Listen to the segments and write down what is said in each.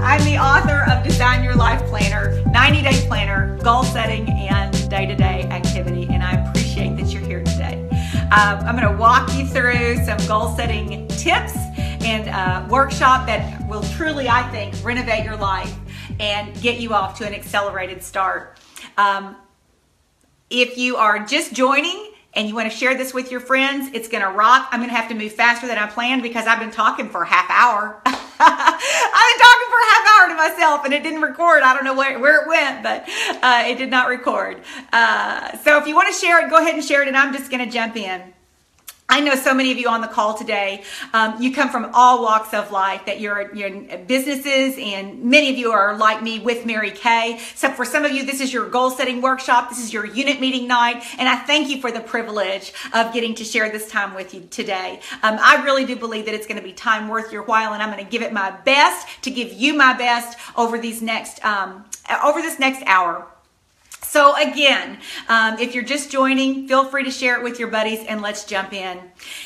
I'm the author of Design Your Life Planner, 90-Day Planner, Goal Setting, and Day-to-Day Activity, and I appreciate that you're here today. I'm going to walk you through some goal setting tips and a workshop that will truly, I think, renovate your life and get you off to an accelerated start. If you are just joining and you want to share this with your friends, it's going to rock. I'm going to have to move faster than I planned because I've been talking for a half hour. I've been talking for a half hour to myself and it didn't record. I don't know where it went, but it did not record. So if you want to share it, go ahead and share it, and I'm just going to jump in. I know so many of you on the call today, you come from all walks of life, that you're in businesses, and many of you are like me with Mary Kay. So for some of you, this is your goal setting workshop. This is your unit meeting night. And I thank you for the privilege of getting to share this time with you today. I really do believe that it's going to be time worth your while, and I'm going to give it my best to give you my best over this next hour. So again, if you're just joining, feel free to share it with your buddies, and let's jump in.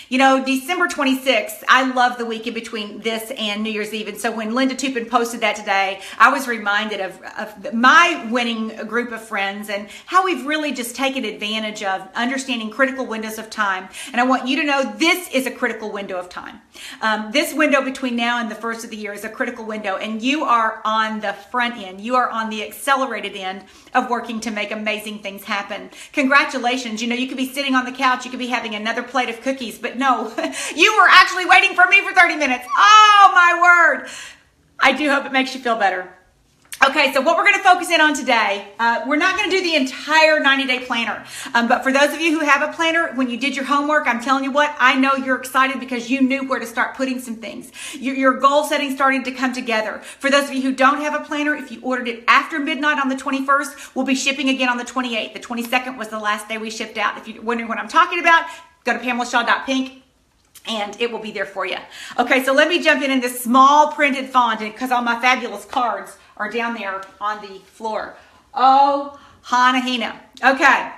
You know, December 26th, I love the week in between this and New Year's Eve. And so when Linda Tupin posted that today, I was reminded of my winning group of friends and how we've really just taken advantage of understanding critical windows of time. And I want you to know this is a critical window of time. This window between now and the first of the year is a critical window, and you are on the front end. You are on the accelerated end of working to make amazing things happen. Congratulations. You know, you could be sitting on the couch, you could be having another plate of cookies, but no, you were actually waiting for me for 30 minutes. Oh my word. I do hope it makes you feel better. Okay, so what we're going to focus in on today, we're not going to do the entire 90-day planner, but for those of you who have a planner, when you did your homework, I'm telling you what, I know you're excited because you knew where to start putting some things. Your goal setting starting to come together. For those of you who don't have a planner, if you ordered it after midnight on the 21st, we'll be shipping again on the 28th. The 22nd was the last day we shipped out. If you're wondering what I'm talking about, go to PamelaShaw.pink. And it will be there for you. Okay, so let me jump in this small printed font because all my fabulous cards are down there on the floor. Oh, Hanahina. Okay.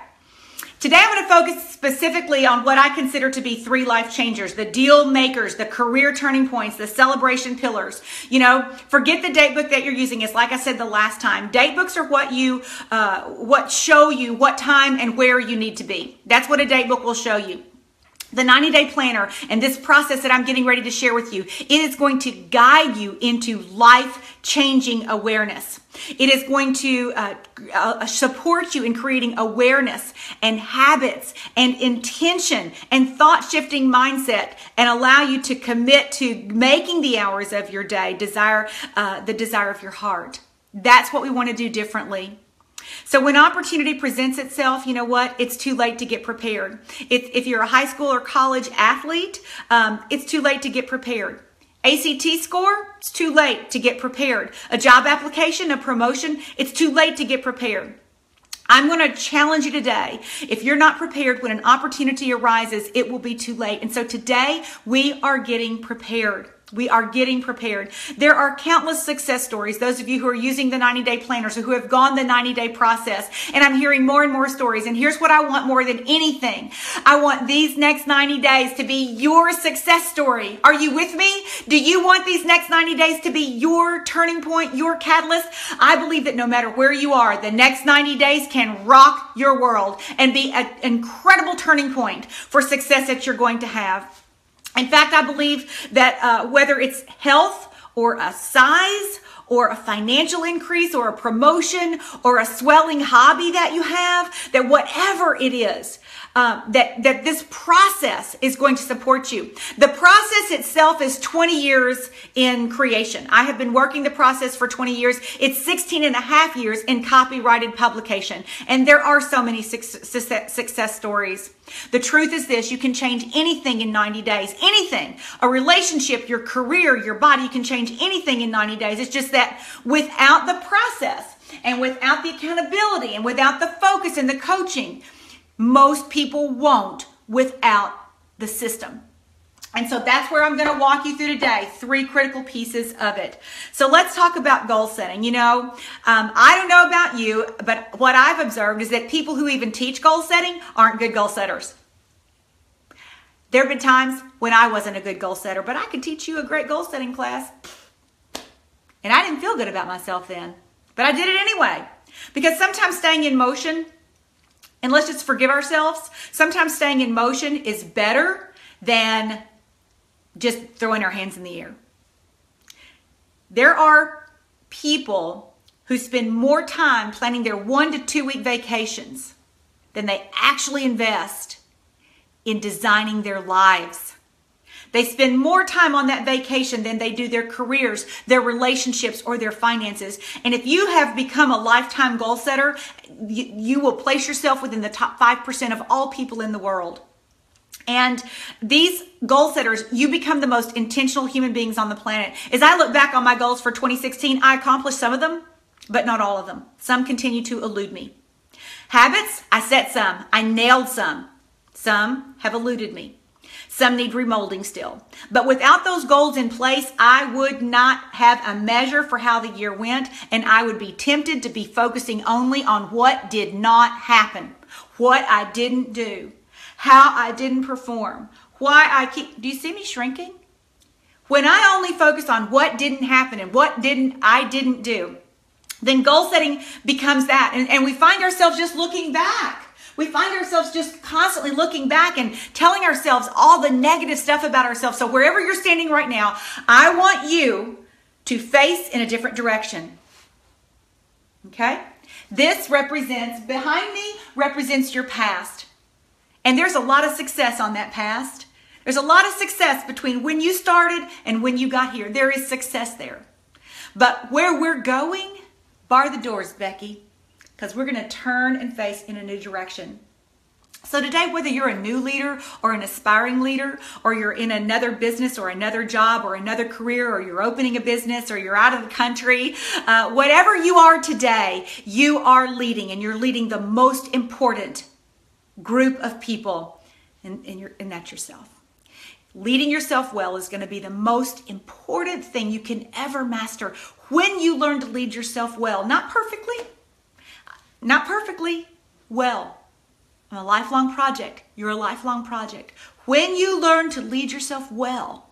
Today I'm going to focus specifically on what I consider to be 3 life changers, the deal makers, the career turning points, the celebration pillars. You know, forget the date book that you're using. It's like I said the last time. Date books are what show you what time and where you need to be. That's what a date book will show you. The 90-day planner and this process that I'm getting ready to share with you, it is going to guide you into life-changing awareness. It is going to support you in creating awareness and habits and intention and thought-shifting mindset, and allow you to commit to making the hours of your day the desire of your heart. That's what we want to do differently. So when opportunity presents itself, you know what? It's too late to get prepared. If you're a high school or college athlete, it's too late to get prepared. ACT score, it's too late to get prepared. A job application, a promotion, it's too late to get prepared. I'm going to challenge you today. If you're not prepared when an opportunity arises, it will be too late. And so today we are getting prepared. We are getting prepared. There are countless success stories, those of you who are using the 90-day planners or who have gone the 90-day process, and I'm hearing more and more stories. And here's what I want more than anything. I want these next 90 days to be your success story. Are you with me? Do you want these next 90 days to be your turning point, your catalyst? I believe that no matter where you are, the next 90 days can rock your world and be an incredible turning point for success that you're going to have. In fact, I believe that whether it's health or a size or a financial increase or a promotion or a swelling hobby that you have, that whatever it is, that this process is going to support you. The process itself is 20 years in creation. I have been working the process for 20 years. It's 16 and a half years in copyrighted publication. And there are so many success stories. The truth is this: you can change anything in 90 days. Anything. A relationship, your career, your body, you can change anything in 90 days. It's just that without the process and without the accountability and without the focus and the coaching, most people won't without the system. And so that's where I'm going to walk you through today, 3 critical pieces of it. So let's talk about goal setting. You know, I don't know about you, but what I've observed is that people who even teach goal setting aren't good goal setters. There have been times when I wasn't a good goal setter, but I could teach you a great goal setting class. And I didn't feel good about myself then, but I did it anyway. Because sometimes staying in motion, and let's just forgive ourselves, sometimes staying in motion is better than just throwing our hands in the air. There are people who spend more time planning their 1 to 2 week vacations than they actually invest in designing their lives. They spend more time on that vacation than they do their careers, their relationships, or their finances. And if you have become a lifetime goal setter, you will place yourself within the top 5% of all people in the world. And these goal setters, you become the most intentional human beings on the planet. As I look back on my goals for 2016, I accomplished some of them, but not all of them. Some continue to elude me. Habits, I set some. I nailed some. Some have eluded me. Some need remolding still. But without those goals in place, I would not have a measure for how the year went, and I would be tempted to be focusing only on what did not happen, what I didn't do, how I didn't perform, why I keep... Do you see me shrinking? When I only focus on what didn't happen and what I didn't do, then goal setting becomes that. And we find ourselves just looking back. We find ourselves just constantly looking back and telling ourselves all the negative stuff about ourselves. So wherever you're standing right now, I want you to face in a different direction. Okay? This represents, behind me, represents your past. And there's a lot of success on that past. There's a lot of success between when you started and when you got here. There is success there. But where we're going, bar the doors, Becky, because we're going to turn and face in a new direction. So today, whether you're a new leader or an aspiring leader, or you're in another business or another job or another career, or you're opening a business or you're out of the country, whatever you are today, you are leading, and you're leading the most important group of people, and that's yourself. Leading yourself well is going to be the most important thing you can ever master when you learn to lead yourself well. Not perfectly, well. I'm a lifelong project. You're a lifelong project. When you learn to lead yourself well,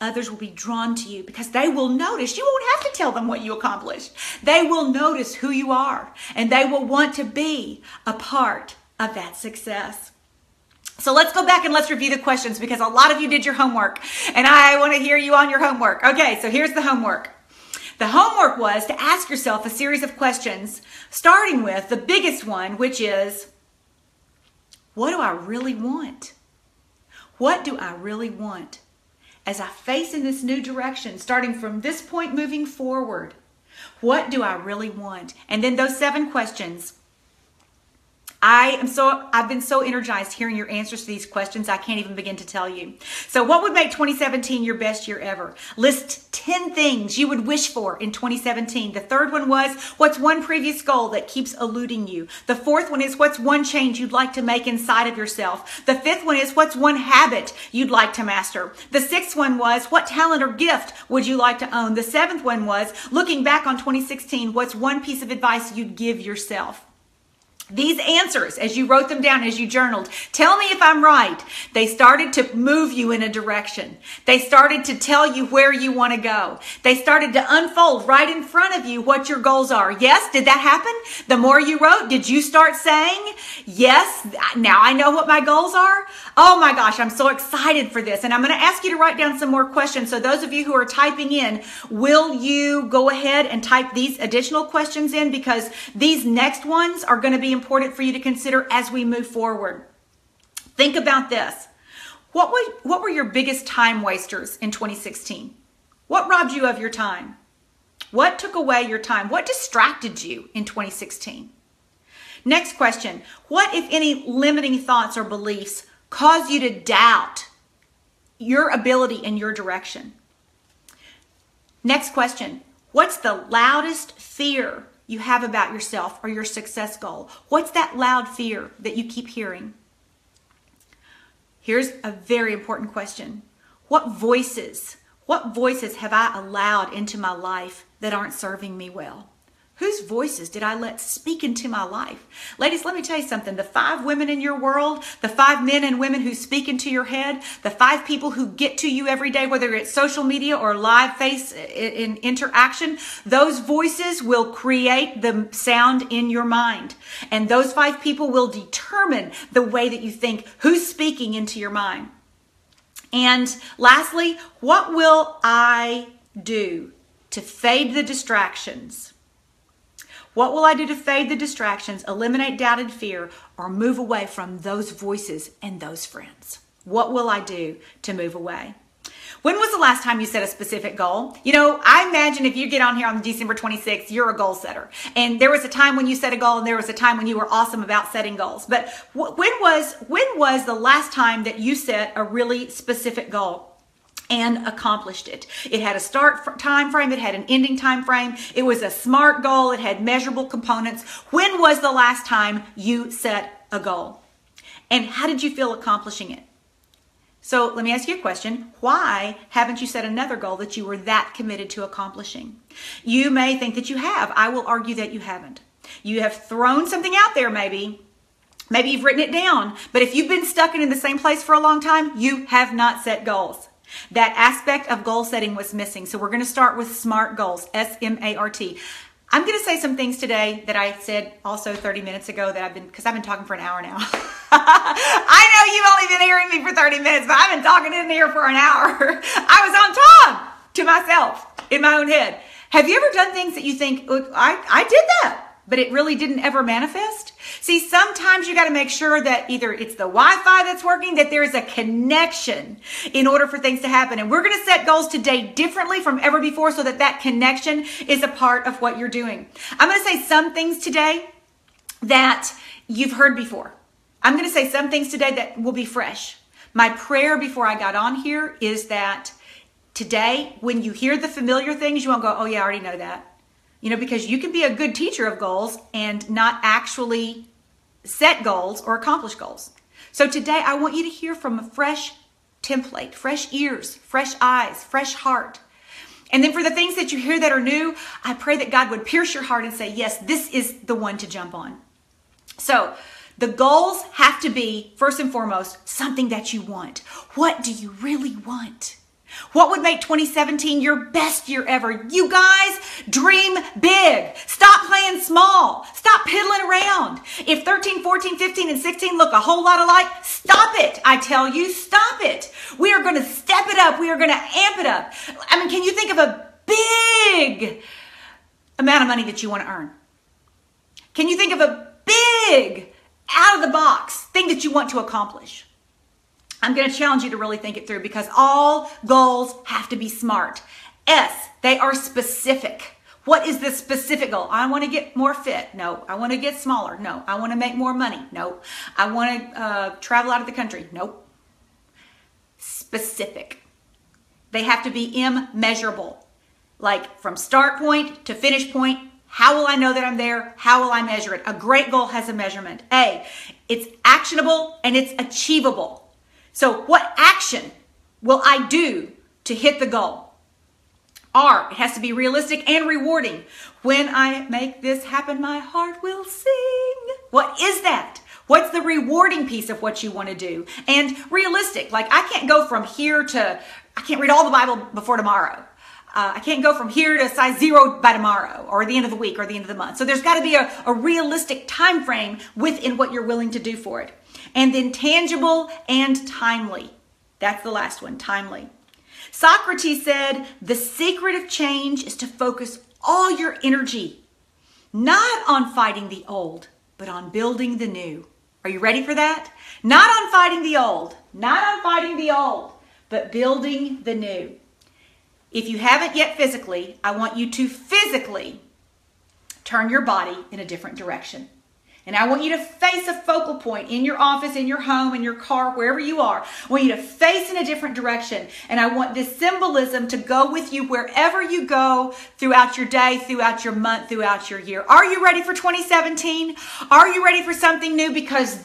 others will be drawn to you because they will notice. You won't have to tell them what you accomplished. They will notice who you are, and they will want to be a part of that success. So let's go back and let's review the questions, because a lot of you did your homework and I want to hear you on your homework. Okay, so here's the homework. The homework was to ask yourself a series of questions, starting with the biggest one, which is, what do I really want? What do I really want? As I face in this new direction, starting from this point moving forward, what do I really want? And then those 7 questions. I've been so energized hearing your answers to these questions, I can't even begin to tell you. So what would make 2017 your best year ever? List 10 things you would wish for in 2017. The third one was, what's one previous goal that keeps eluding you? The fourth one is, what's one change you'd like to make inside of yourself? The fifth one is, what's one habit you'd like to master? The sixth one was, what talent or gift would you like to own? The seventh one was, looking back on 2016, what's one piece of advice you'd give yourself? These answers, as you wrote them down, as you journaled, tell me if I'm right. They started to move you in a direction. They started to tell you where you want to go. They started to unfold right in front of you what your goals are. Yes, did that happen? The more you wrote, did you start saying, yes, now I know what my goals are? Oh my gosh, I'm so excited for this. And I'm going to ask you to write down some more questions. So those of you who are typing in, will you go ahead and type these additional questions in? Because these next ones are going to be important for you to consider as we move forward. Think about this. What were your biggest time wasters in 2016? What robbed you of your time? What took away your time? What distracted you in 2016? Next question. What, if any, limiting thoughts or beliefs caused you to doubt your ability and your direction? Next question. What's the loudest fear you have about yourself or your success goal? What's that loud fear that you keep hearing? Here's a very important question. What voices have I allowed into my life that aren't serving me well? Whose voices did I let speak into my life? Ladies, let me tell you something. The 5 women in your world, the 5 men and women who speak into your head, the 5 people who get to you every day, whether it's social media or live face in interaction, those voices will create the sound in your mind. And those 5 people will determine the way that you think, who's speaking into your mind. And lastly, what will I do to fade the distractions? What will I do to fade the distractions, eliminate doubt and fear, or move away from those voices and those friends? What will I do to move away? When was the last time you set a specific goal? You know, I imagine if you get on here on December 26th, you're a goal setter. And there was a time when you set a goal and there was a time when you were awesome about setting goals. But when was the last time that you set a really specific goal and accomplished it? It had a start time frame. It had an ending time frame. It was a SMART goal. It had measurable components. When was the last time you set a goal? And how did you feel accomplishing it? So let me ask you a question. Why haven't you set another goal that you were that committed to accomplishing? You may think that you have. I will argue that you haven't. You have thrown something out there maybe. Maybe you've written it down. But if you've been stuck in the same place for a long time, you have not set goals. That aspect of goal setting was missing. So we're going to start with SMART goals, S-M-A-R-T. I'm going to say some things today that I said also 30 minutes ago that because I've been talking for an hour now. I know you've only been hearing me for 30 minutes, but I've been talking in here for an hour. I was on time to myself in my own head. Have you ever done things that you think, I did that, but it really didn't ever manifest? See, sometimes you got to make sure that either it's the Wi-Fi that's working, that there is a connection in order for things to happen. And we're going to set goals today differently from ever before so that that connection is a part of what you're doing. I'm going to say some things today that you've heard before. I'm going to say some things today that will be fresh. My prayer before I got on here is that today, when you hear the familiar things, you won't go, oh yeah, I already know that. You know, because you can be a good teacher of goals and not actually set goals or accomplish goals. So today I want you to hear from a fresh template, fresh ears, fresh eyes, fresh heart. And then for the things that you hear that are new, I pray that God would pierce your heart and say, yes, this is the one to jump on. So the goals have to be, first and foremost, something that you want. What do you really want? What would make 2017 your best year ever? You guys, dream big. Stop playing small. Stop piddling around. If 13, 14, 15, and 16 look a whole lot alike, stop it. I tell you, stop it. We are going to step it up. We are going to amp it up. I mean, can you think of a big amount of money that you want to earn? Can you think of a big, out of the box thing that you want to accomplish? I'm going to challenge you to really think it through because all goals have to be SMART. S, they are specific. What is the specific goal? I want to get more fit. No. I want to get smaller. No. I want to make more money. No. I want to travel out of the country. Nope. Specific. They have to be immeasurable. Like from start point to finish point. How will I know that I'm there? How will I measure it? A great goal has a measurement. A, it's actionable and it's achievable. So what action will I do to hit the goal? R, it has to be realistic and rewarding. When I make this happen, my heart will sing. What is that? What's the rewarding piece of what you want to do? And realistic, like I can't go from here to, I can't read all the Bible before tomorrow. I can't go from here to size 0 by tomorrow or the end of the week or the end of the month. So there's got to be a realistic time frame within what you're willing to do for it. And then tangible and timely. That's the last one, timely. Socrates said, the secret of change is to focus all your energy, not on fighting the old, but on building the new. Are you ready for that? Not on fighting the old, but building the new. If you haven't yet physically, I want you to physically turn your body in a different direction. And I want you to face a focal point in your office, in your home, in your car, wherever you are. I want you to face in a different direction. And I want this symbolism to go with you wherever you go throughout your day, throughout your month, throughout your year. Are you ready for 2017? Are you ready for something new? Because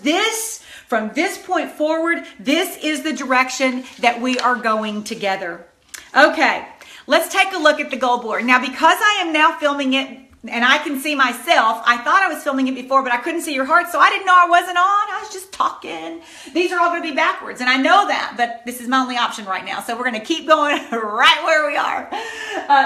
from this point forward, this is the direction that we are going together. Okay, let's take a look at the goal board. Now, because I am now filming it And I can see myself. I thought I was filming it before, but I couldn't see your heart, so I didn't know I wasn't on. I was just talking. These are all going to be backwards, and I know that, but this is my only option right now. So we're going to keep going right where we are.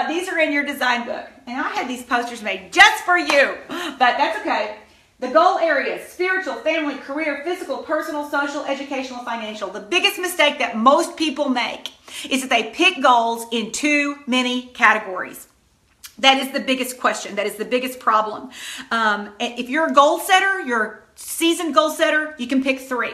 These are in your design book. And I had these posters made just for you, but that's okay. The goal areas: spiritual, family, career, physical, personal, social, educational, financial. The biggest mistake that most people make is that they pick goals in too many categories. That is the biggest question. That is the biggest problem. If you're a goal setter, you're a seasoned goal setter, you can pick 3.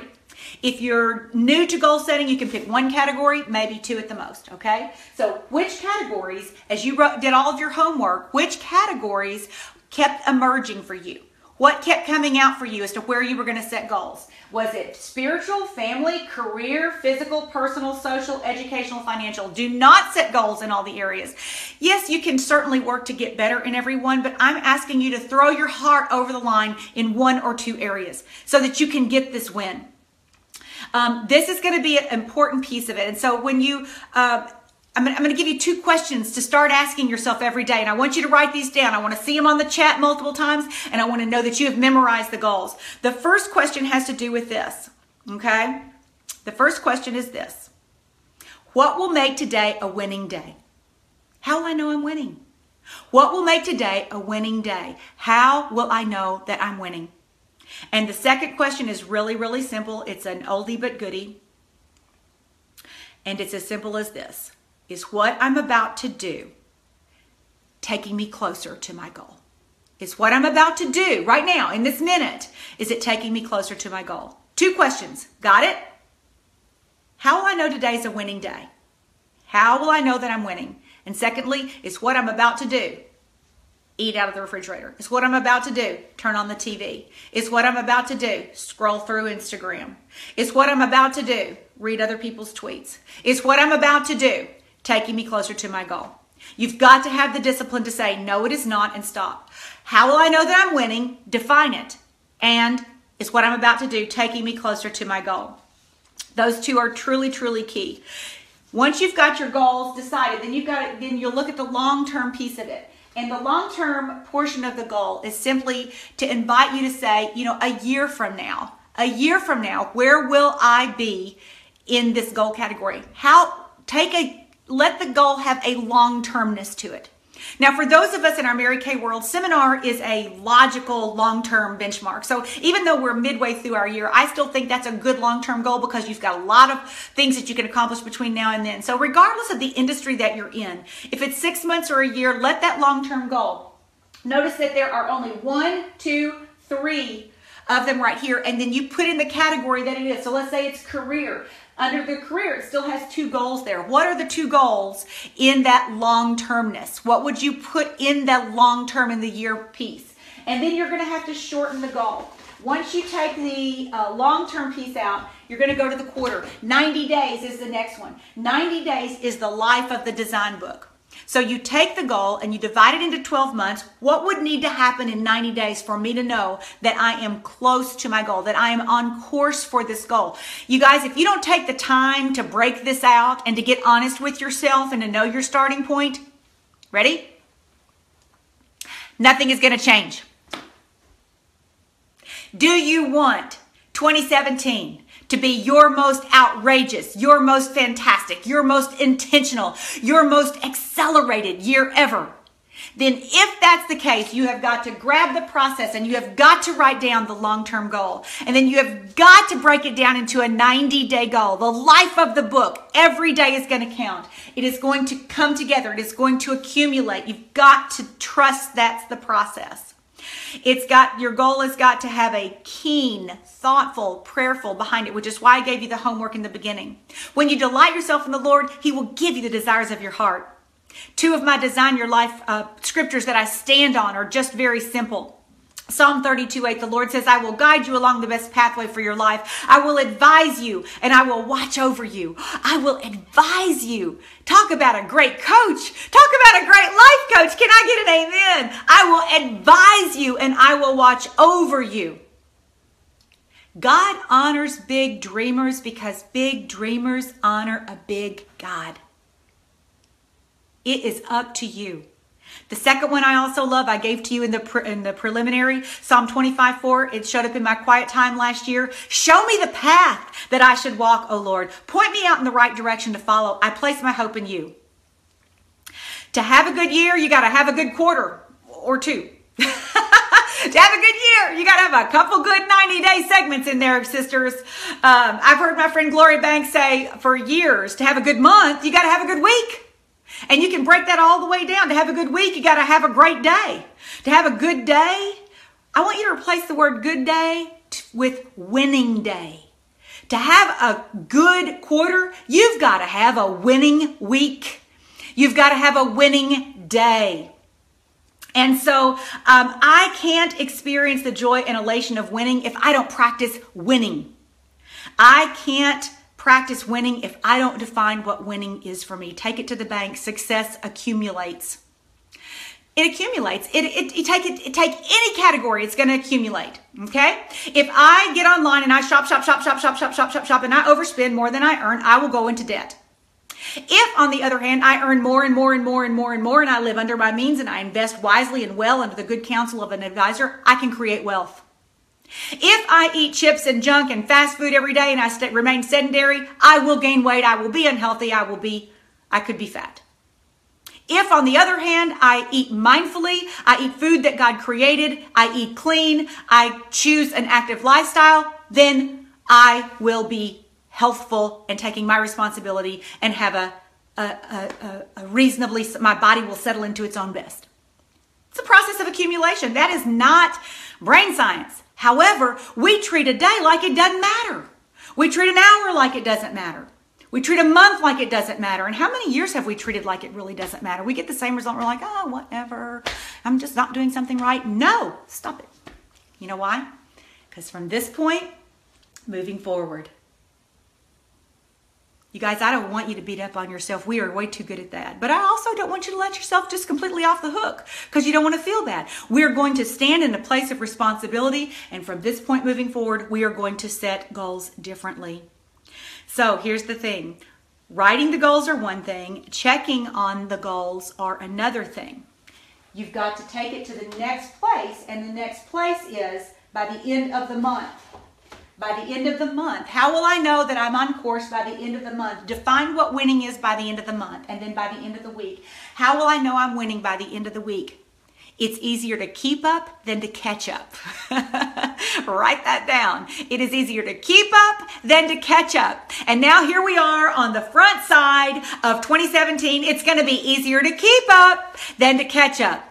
If you're new to goal setting, you can pick 1 category, maybe 2 at the most, okay? So which categories, as you did all of your homework, which categories kept emerging for you? What kept coming out for you as to where you were going to set goals? Was it spiritual, family, career, physical, personal, social, educational, financial? Do not set goals in all the areas. Yes, you can certainly work to get better in every one, but I'm asking you to throw your heart over the line in 1 or 2 areas so that you can get this win. This is going to be an important piece of it. And so when you... I'm going to give you 2 questions to start asking yourself every day. And I want you to write these down. I want to see them on the chat multiple times. And I want to know that you have memorized the goals. The first question has to do with this. Okay? The first question is this. What will make today a winning day? How will I know I'm winning? What will make today a winning day? How will I know that I'm winning? And the second question is really, really simple. It's an oldie but goodie. And it's as simple as this. Is what I'm about to do taking me closer to my goal? Is what I'm about to do right now in this minute, is it taking me closer to my goal? 2 questions. Got it? How will I know today is a winning day? How will I know that I'm winning? And secondly, is what I'm about to do eat out of the refrigerator? Is what I'm about to do turn on the TV? Is what I'm about to do scroll through Instagram? Is what I'm about to do read other people's tweets? Is what I'm about to do taking me closer to my goal? You've got to have the discipline to say, no, it is not, and stop. How will I know that I'm winning? Define it. And is what I'm about to do taking me closer to my goal? Those 2 are truly, truly key. Once you've got your goals decided, then you'll look at the long-term piece of it. And the long-term portion of the goal is simply to invite you to say, a year from now, where will I be in this goal category? Let the goal have a long-termness to it. Now, for those of us in our Mary Kay world, seminar is a logical long-term benchmark. So even though we're midway through our year, I still think that's a good long-term goal because you've got a lot of things that you can accomplish between now and then. So regardless of the industry that you're in, if it's 6 months or a year, let that long-term goal. Notice that there are only 1, 2, 3 of them right here, and then you put in the category that it is. So let's say it's career. Under the career, it still has 2 goals there. What are the 2 goals in that long-termness? What would you put in that long-term in the year piece? And then you're going to have to shorten the goal. Once you take the long-term piece out, you're going to go to the quarter. 90 days is the next one. 90 days is the life of the design book. So you take the goal and you divide it into 12 months. What would need to happen in 90 days for me to know that I am close to my goal, that I am on course for this goal? You guys, if you don't take the time to break this out and to get honest with yourself and to know your starting point, ready? Nothing is going to change. Do you want 2017 to be your most outrageous, your most fantastic, your most intentional, your most accelerated year ever? Then if that's the case, you have got to grab the process and you have got to write down the long-term goal. And then you have got to break it down into a 90-day goal. The life of the book, every day is going to count. It is going to come together. It is going to accumulate. You've got to trust that's the process. Your goal has got to have a keen, thoughtful, prayerful behind it, which is why I gave you the homework in the beginning. When you delight yourself in the Lord, He will give you the desires of your heart. 2 of my Design Your Life scriptures that I stand on are just very simple. Psalm 32:8, the Lord says, I will guide you along the best pathway for your life. I will advise you and I will watch over you. I will advise you. Talk about a great coach. Talk about a great life coach. Can I get an amen? I will advise you and I will watch over you. God honors big dreamers because big dreamers honor a big God. It is up to you The second one I also love, I gave to you in the preliminary, Psalm 25:4. It showed up in my quiet time last year. Show me the path that I should walk, O Lord. Point me out in the right direction to follow. I place my hope in you. To have a good year, you got to have a good quarter or two. To have a good year, you got to have a couple good 90-day segments in there, sisters. I've heard my friend Gloria Banks say for years, to have a good month, you got to have a good week. And you can break that all the way down. To have a good week, you got to have a great day. To have a good day, I want you to replace the word good day with winning day. To have a good quarter, you've got to have a winning week. You've got to have a winning day. And so I can't experience the joy and elation of winning if I don't practice winning. I can't practice winning if I don't define what winning is for me. Take it to the bank. Success accumulates. It accumulates. You take any category, it's going to accumulate. Okay? If I get online and I shop, and I overspend more than I earn, I will go into debt. If, on the other hand, I earn more and more, and I live under my means and I invest wisely and well under the good counsel of an advisor, I can create wealth. If I eat chips and junk and fast food every day and I remain sedentary, I will gain weight, I will be unhealthy, I could be fat. If, on the other hand, I eat mindfully, I eat food that God created, I eat clean, I choose an active lifestyle, then I will be healthful and taking my responsibility and have a reasonably, my body will settle into its own best. It's a process of accumulation. That is not brain science. However, we treat a day like it doesn't matter. We treat an hour like it doesn't matter. We treat a month like it doesn't matter. And how many years have we treated like it really doesn't matter? We get the same result. We're like, oh, whatever. I'm just not doing something right. No, stop it. You know why? Because from this point, moving forward, you guys, I don't want you to beat up on yourself. We are way too good at that. But I also don't want you to let yourself just completely off the hook because you don't want to feel bad. We're going to stand in a place of responsibility. And from this point moving forward, we are going to set goals differently. So here's the thing. Writing the goals are one thing. Checking on the goals are another thing. You've got to take it to the next place. And the next place is by the end of the month. By the end of the month. How will I know that I'm on course by the end of the month? Define what winning is by the end of the month and then by the end of the week. How will I know I'm winning by the end of the week? It's easier to keep up than to catch up. Write that down. It is easier to keep up than to catch up. And now here we are on the front side of 2017. It's going to be easier to keep up than to catch up.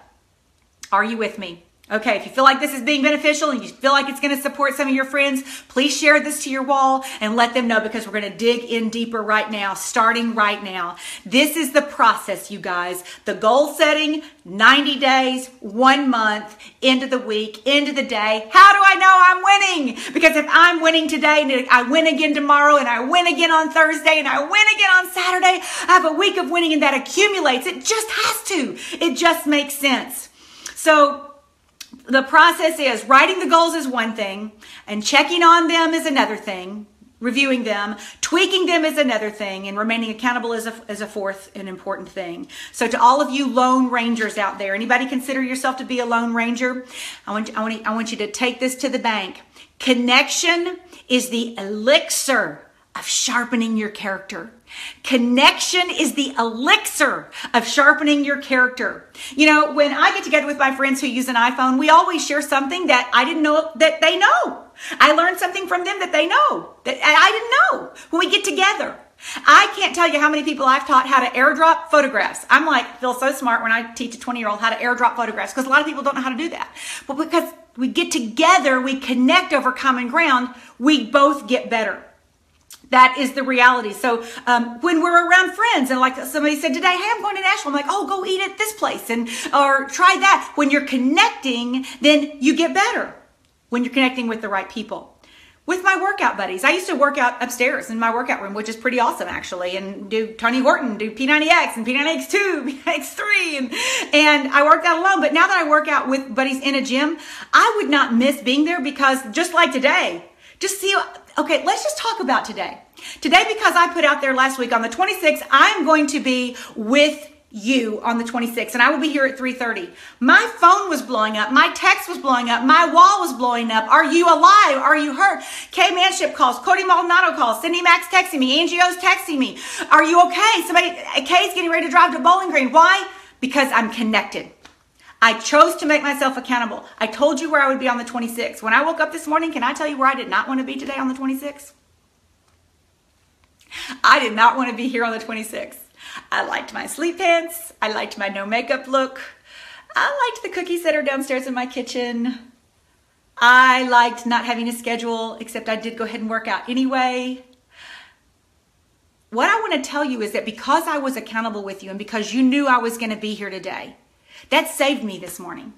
Are you with me? Okay, if you feel like this is being beneficial and you feel like it's going to support some of your friends, please share this to your wall and let them know because we're going to dig in deeper right now, starting right now. This is the process, you guys. The goal setting, 90 days, 1 month, into the week, into the day. How do I know I'm winning? Because if I'm winning today and I win again tomorrow and I win again on Thursday and I win again on Saturday, I have a week of winning and that accumulates. It just has to. It just makes sense. So the process is writing the goals is one thing and checking on them is another thing, reviewing them, tweaking them is another thing, and remaining accountable is a fourth and important thing. So to all of you lone rangers out there, anybody consider yourself to be a lone ranger? I want you to take this to the bank. Connection is the elixir of sharpening your character. Connection is the elixir of sharpening your character. You know, when I get together with my friends who use an iPhone, we always share something that I didn't know that they know. I learned something from them that they know that I didn't know when we get together. I can't tell you how many people I've taught how to airdrop photographs. I'm like, feel so smart when I teach a 20-year-old how to airdrop photographs because a lot of people don't know how to do that. But because we get together, we connect over common ground, we both get better. That is the reality. So when we're around friends and like somebody said today, hey, I'm going to Nashville. I'm like, oh, go eat at this place or try that. When you're connecting, then you get better when you're connecting with the right people. With my workout buddies, I used to work out upstairs in my workout room, which is pretty awesome actually, and do Tony Horton, do P90X and P90X2, P90X3, and I worked out alone. But now that I work out with buddies in a gym, I would not miss being there because just like today, just see, okay, let's just talk about today. Today, because I put out there last week on the 26th, I'm going to be with you on the 26th, and I will be here at 3:30. My phone was blowing up. My text was blowing up. My wall was blowing up. Are you alive? Are you hurt? Kay Manship calls. Cody Maldonado calls. Cindy Max texting me. Angie O's texting me. Are you okay? Kay's getting ready to drive to Bowling Green. Why? Because I'm connected. I chose to make myself accountable. I told you where I would be on the 26th. When I woke up this morning, can I tell you where I did not want to be today on the 26th? I did not want to be here on the 26th. I liked my sleep pants. I liked my no makeup look. I liked the cookies that are downstairs in my kitchen. I liked not having a schedule, except I did go ahead and work out anyway. What I want to tell you is that because I was accountable with you and because you knew I was going to be here today, that saved me this morning.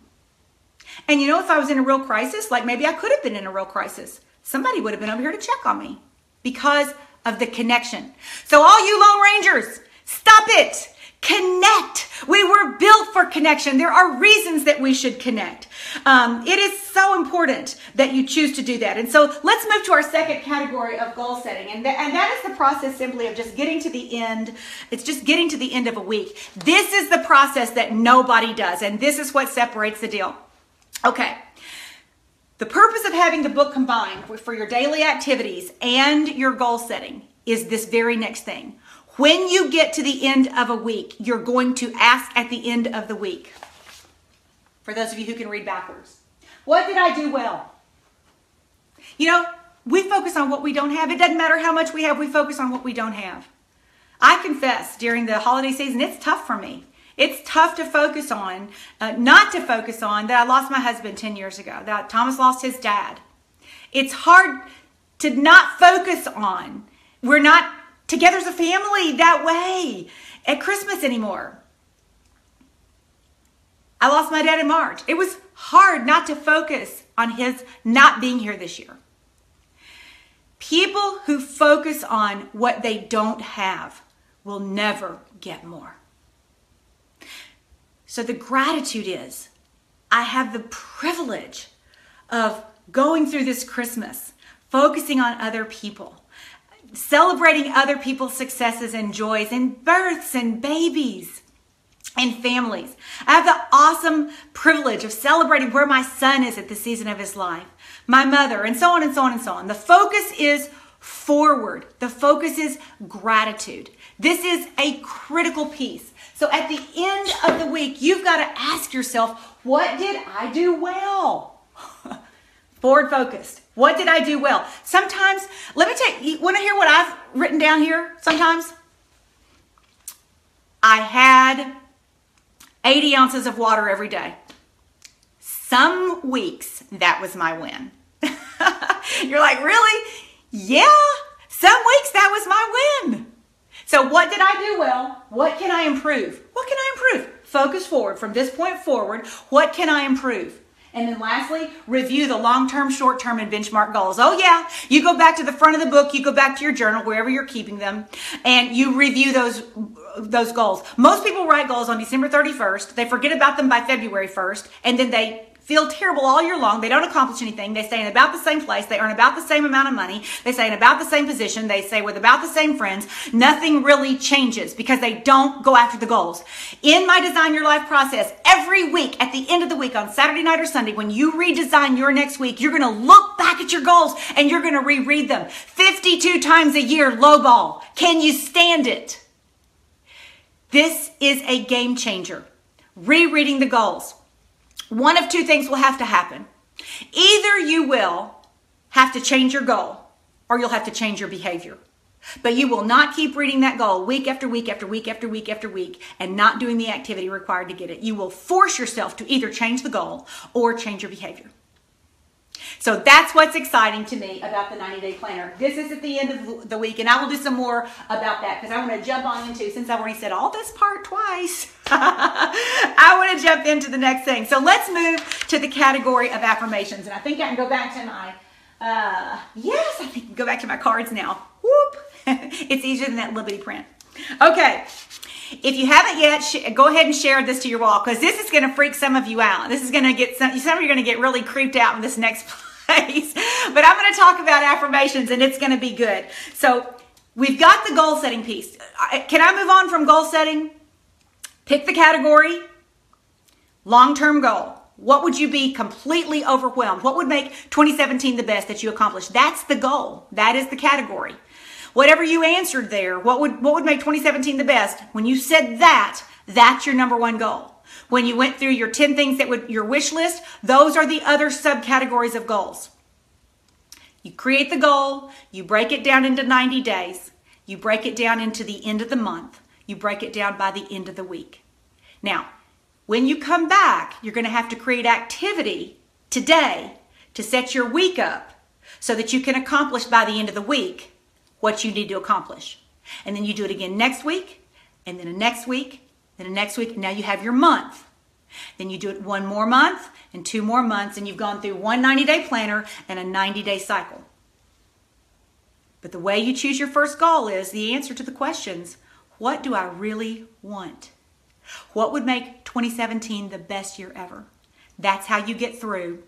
And you know, if I was in a real crisis, like maybe I could have been in a real crisis, somebody would have been over here to check on me because of the connection. So all you Lone Rangers, stop it. Connect. We were built for connection. There are reasons that we should connect. It is so important that you choose to do that. And so let's move to our second category of goal setting. And that is the process simply of just getting to the end. It's just getting to the end of a week. This is the process that nobody does. And this is what separates the deal. Okay. The purpose of having the book combined for your daily activities and your goal setting is this very next thing. When you get to the end of a week, you're going to ask at the end of the week, for those of you who can read backwards, what did I do well? You know, we focus on what we don't have. It doesn't matter how much we have, we focus on what we don't have. I confess, during the holiday season, it's tough for me. It's tough to focus on, not to focus on that I lost my husband 10 years ago, that Thomas lost his dad. It's hard to not focus on. We're not together as a family that way at Christmas anymore. I lost my dad in March. It was hard not to focus on his not being here this year. People who focus on what they don't have will never get more. So the gratitude is, I have the privilege of going through this Christmas, focusing on other people, celebrating other people's successes and joys and births and babies and families. I have the awesome privilege of celebrating where my son is at the season of his life, my mother, and so on and so on and so on. The focus is forward. The focus is gratitude. This is a critical piece. So at the end of the week, you've got to ask yourself, what did I do well? Forward focused. What did I do well? Sometimes, let me tell you, want to hear what I've written down here? Sometimes I had 80 ounces of water every day. Some weeks, that was my win. You're like, really? Yeah, some weeks that was my win. So what did I do well? What can I improve? What can I improve? Focus forward. From this point forward, what can I improve? And then lastly, review the long-term, short-term, and benchmark goals. Oh yeah, you go back to the front of the book, you go back to your journal, wherever you're keeping them, and you review those goals. Most people write goals on December 31st. They forget about them by February 1st, and then they feel terrible all year long. They don't accomplish anything. They stay in about the same place. They earn about the same amount of money. They stay in about the same position. They stay with about the same friends. Nothing really changes because they don't go after the goals. In my Design Your Life process, every week at the end of the week on Saturday night or Sunday, when you redesign your next week, you're going to look back at your goals and you're going to reread them 52 times a year, low ball. Can you stand it? This is a game changer. Rereading the goals. One of two things will have to happen. Either you will have to change your goal or you'll have to change your behavior. But you will not keep reading that goal week after week after week after week after week and not doing the activity required to get it. You will force yourself to either change the goal or change your behavior. So that's what's exciting to me about the 90-day planner. This is at the end of the week, and I will do some more about that because I want to jump on into, since I've already said all this part twice, I want to jump into the next thing. So let's move to the category of affirmations. And I think I can go back to my, yes, I think I can go back to my cards now. Whoop. It's easier than that Liberty print. Okay. If you haven't yet, go ahead and share this to your wall because this is going to freak some of you out. This is going to get some of you are going to get really creeped out in this next place. But I'm going to talk about affirmations and it's going to be good. So we've got the goal setting piece. Can I move on from goal setting? Pick the category, long-term goal. What would you be completely overwhelmed? What would make 2017 the best that you accomplished? That's the goal. That is the category. Whatever you answered there, what would make 2017 the best? When you said that, that's your number one goal. When you went through your 10 things your wish list, those are the other subcategories of goals. You create the goal, you break it down into 90 days, you break it down into the end of the month, you break it down by the end of the week. Now, when you come back, you're going to have to create activity today to set your week up so that you can accomplish by the end of the week what you need to accomplish. And then you do it again next week, and then the next week, then the next week. Now you have your month. Then you do it one more month and 2 more months, and you've gone through one 90-day planner and a 90-day cycle. But the way you choose your first goal is the answer to the questions, what do I really want? What would make 2017 the best year ever? That's how you get through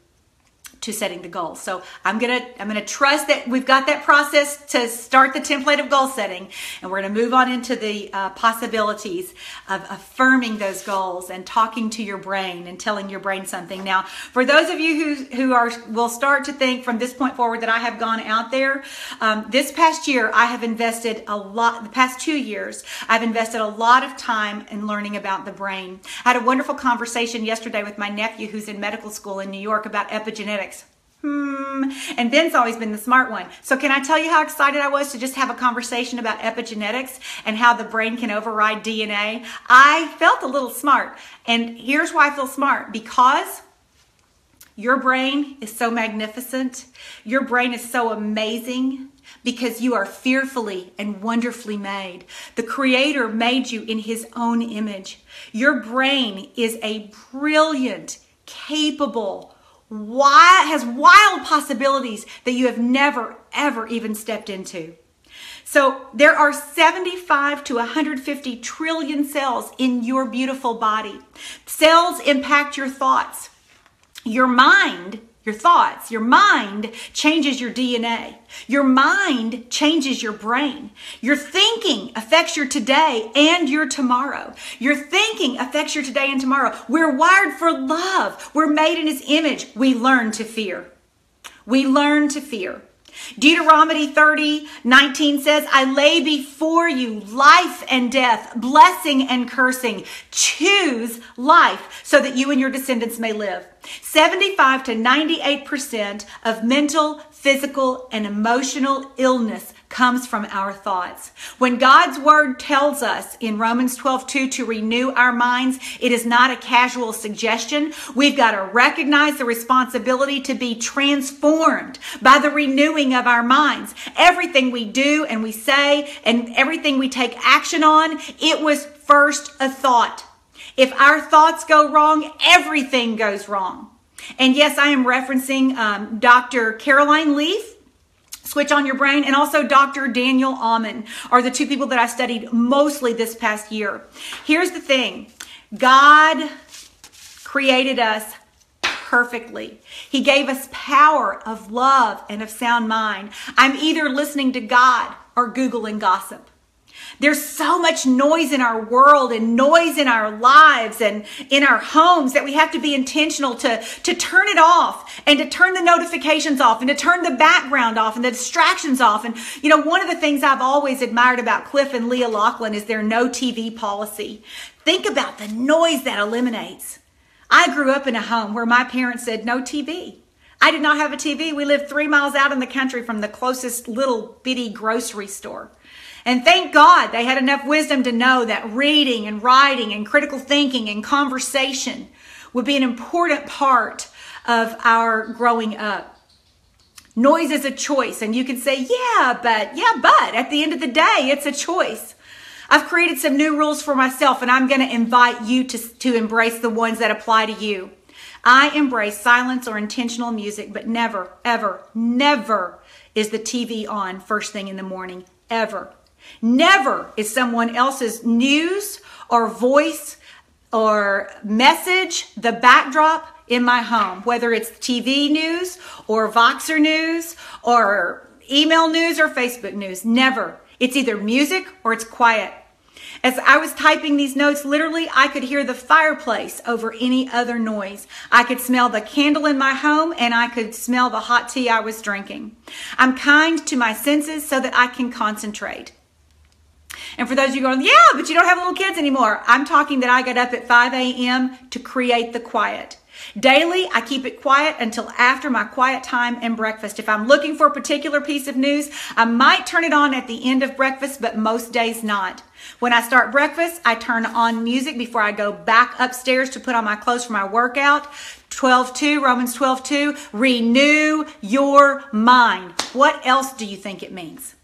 to setting the goal. So I'm gonna trust that we've got that process to start the template of goal setting, and we're gonna move on into the possibilities of affirming those goals and talking to your brain and telling your brain something. Now, for those of you who will start to think from this point forward that I have gone out there, this past year I have invested a lot. The past 2 years I've invested a lot of time in learning about the brain. I had a wonderful conversation yesterday with my nephew who's in medical school in New York about epigenetics. And Ben's always been the smart one. So can I tell you how excited I was to just have a conversation about epigenetics and how the brain can override DNA? I felt a little smart. And here's why I feel smart. Because your brain is so magnificent. Your brain is so amazing. Because you are fearfully and wonderfully made. The Creator made you in His own image. Your brain is a brilliant, capable, has wild possibilities that you have never, ever even stepped into. So there are 75 to 150 trillion cells in your beautiful body. Cells impact your thoughts. Your mind, your thoughts, your mind changes your DNA. Your mind changes your brain. Your thinking affects your today and your tomorrow. Your thinking affects your today and tomorrow. We're wired for love. We're made in His image. We learn to fear. We learn to fear. Deuteronomy 30:19 says, I lay before you life and death, blessing and cursing. Choose life so that you and your descendants may live. 75 to 98% of mental, physical, and emotional illness comes from our thoughts. When God's word tells us in Romans 12:2 to renew our minds, it is not a casual suggestion. We've got to recognize the responsibility to be transformed by the renewing of our minds. Everything we do and we say and everything we take action on, it was first a thought. If our thoughts go wrong, everything goes wrong. And yes, I am referencing Dr. Caroline Leaf, Switch on Your Brain, and also Dr. Daniel Amen are the two people that I studied mostly this past year. Here's the thing. God created us perfectly. He gave us power of love and of sound mind. I'm either listening to God or Googling gossip. There's so much noise in our world and noise in our lives and in our homes that we have to be intentional to turn it off and to turn the notifications off and to turn the background off and the distractions off. And, you know, one of the things I've always admired about Cliff and Leah Laughlin is their no TV policy. Think about the noise that eliminates. I grew up in a home where my parents said no TV. I did not have a TV. We lived 3 miles out in the country from the closest little bitty grocery store. And thank God they had enough wisdom to know that reading and writing and critical thinking and conversation would be an important part of our growing up. Noise is a choice, and you can say, yeah, but at the end of the day, it's a choice. I've created some new rules for myself, and I'm going to invite you to embrace the ones that apply to you. I embrace silence or intentional music, but never, ever, never is the TV on first thing in the morning, ever. Never is someone else's news or voice or message the backdrop in my home, whether it's TV news or Voxer news or email news or Facebook news. Never. It's either music or it's quiet. As I was typing these notes, literally, I could hear the fireplace over any other noise. I could smell the candle in my home, and I could smell the hot tea I was drinking. I'm kind to my senses so that I can concentrate. And for those of you going, yeah, but you don't have little kids anymore. I'm talking that I got up at 5 a.m. to create the quiet. Daily, I keep it quiet until after my quiet time and breakfast. If I'm looking for a particular piece of news, I might turn it on at the end of breakfast, but most days not. When I start breakfast, I turn on music before I go back upstairs to put on my clothes for my workout. 12:2, Romans 12:2, renew your mind. What else do you think it means?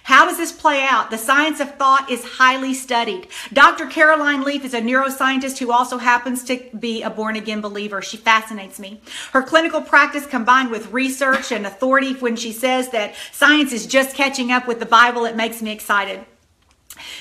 How does this play out? The science of thought is highly studied. Dr. Caroline Leaf is a neuroscientist who also happens to be a born-again believer. She fascinates me. Her clinical practice combined with research and authority, when she says that science is just catching up with the Bible, it makes me excited.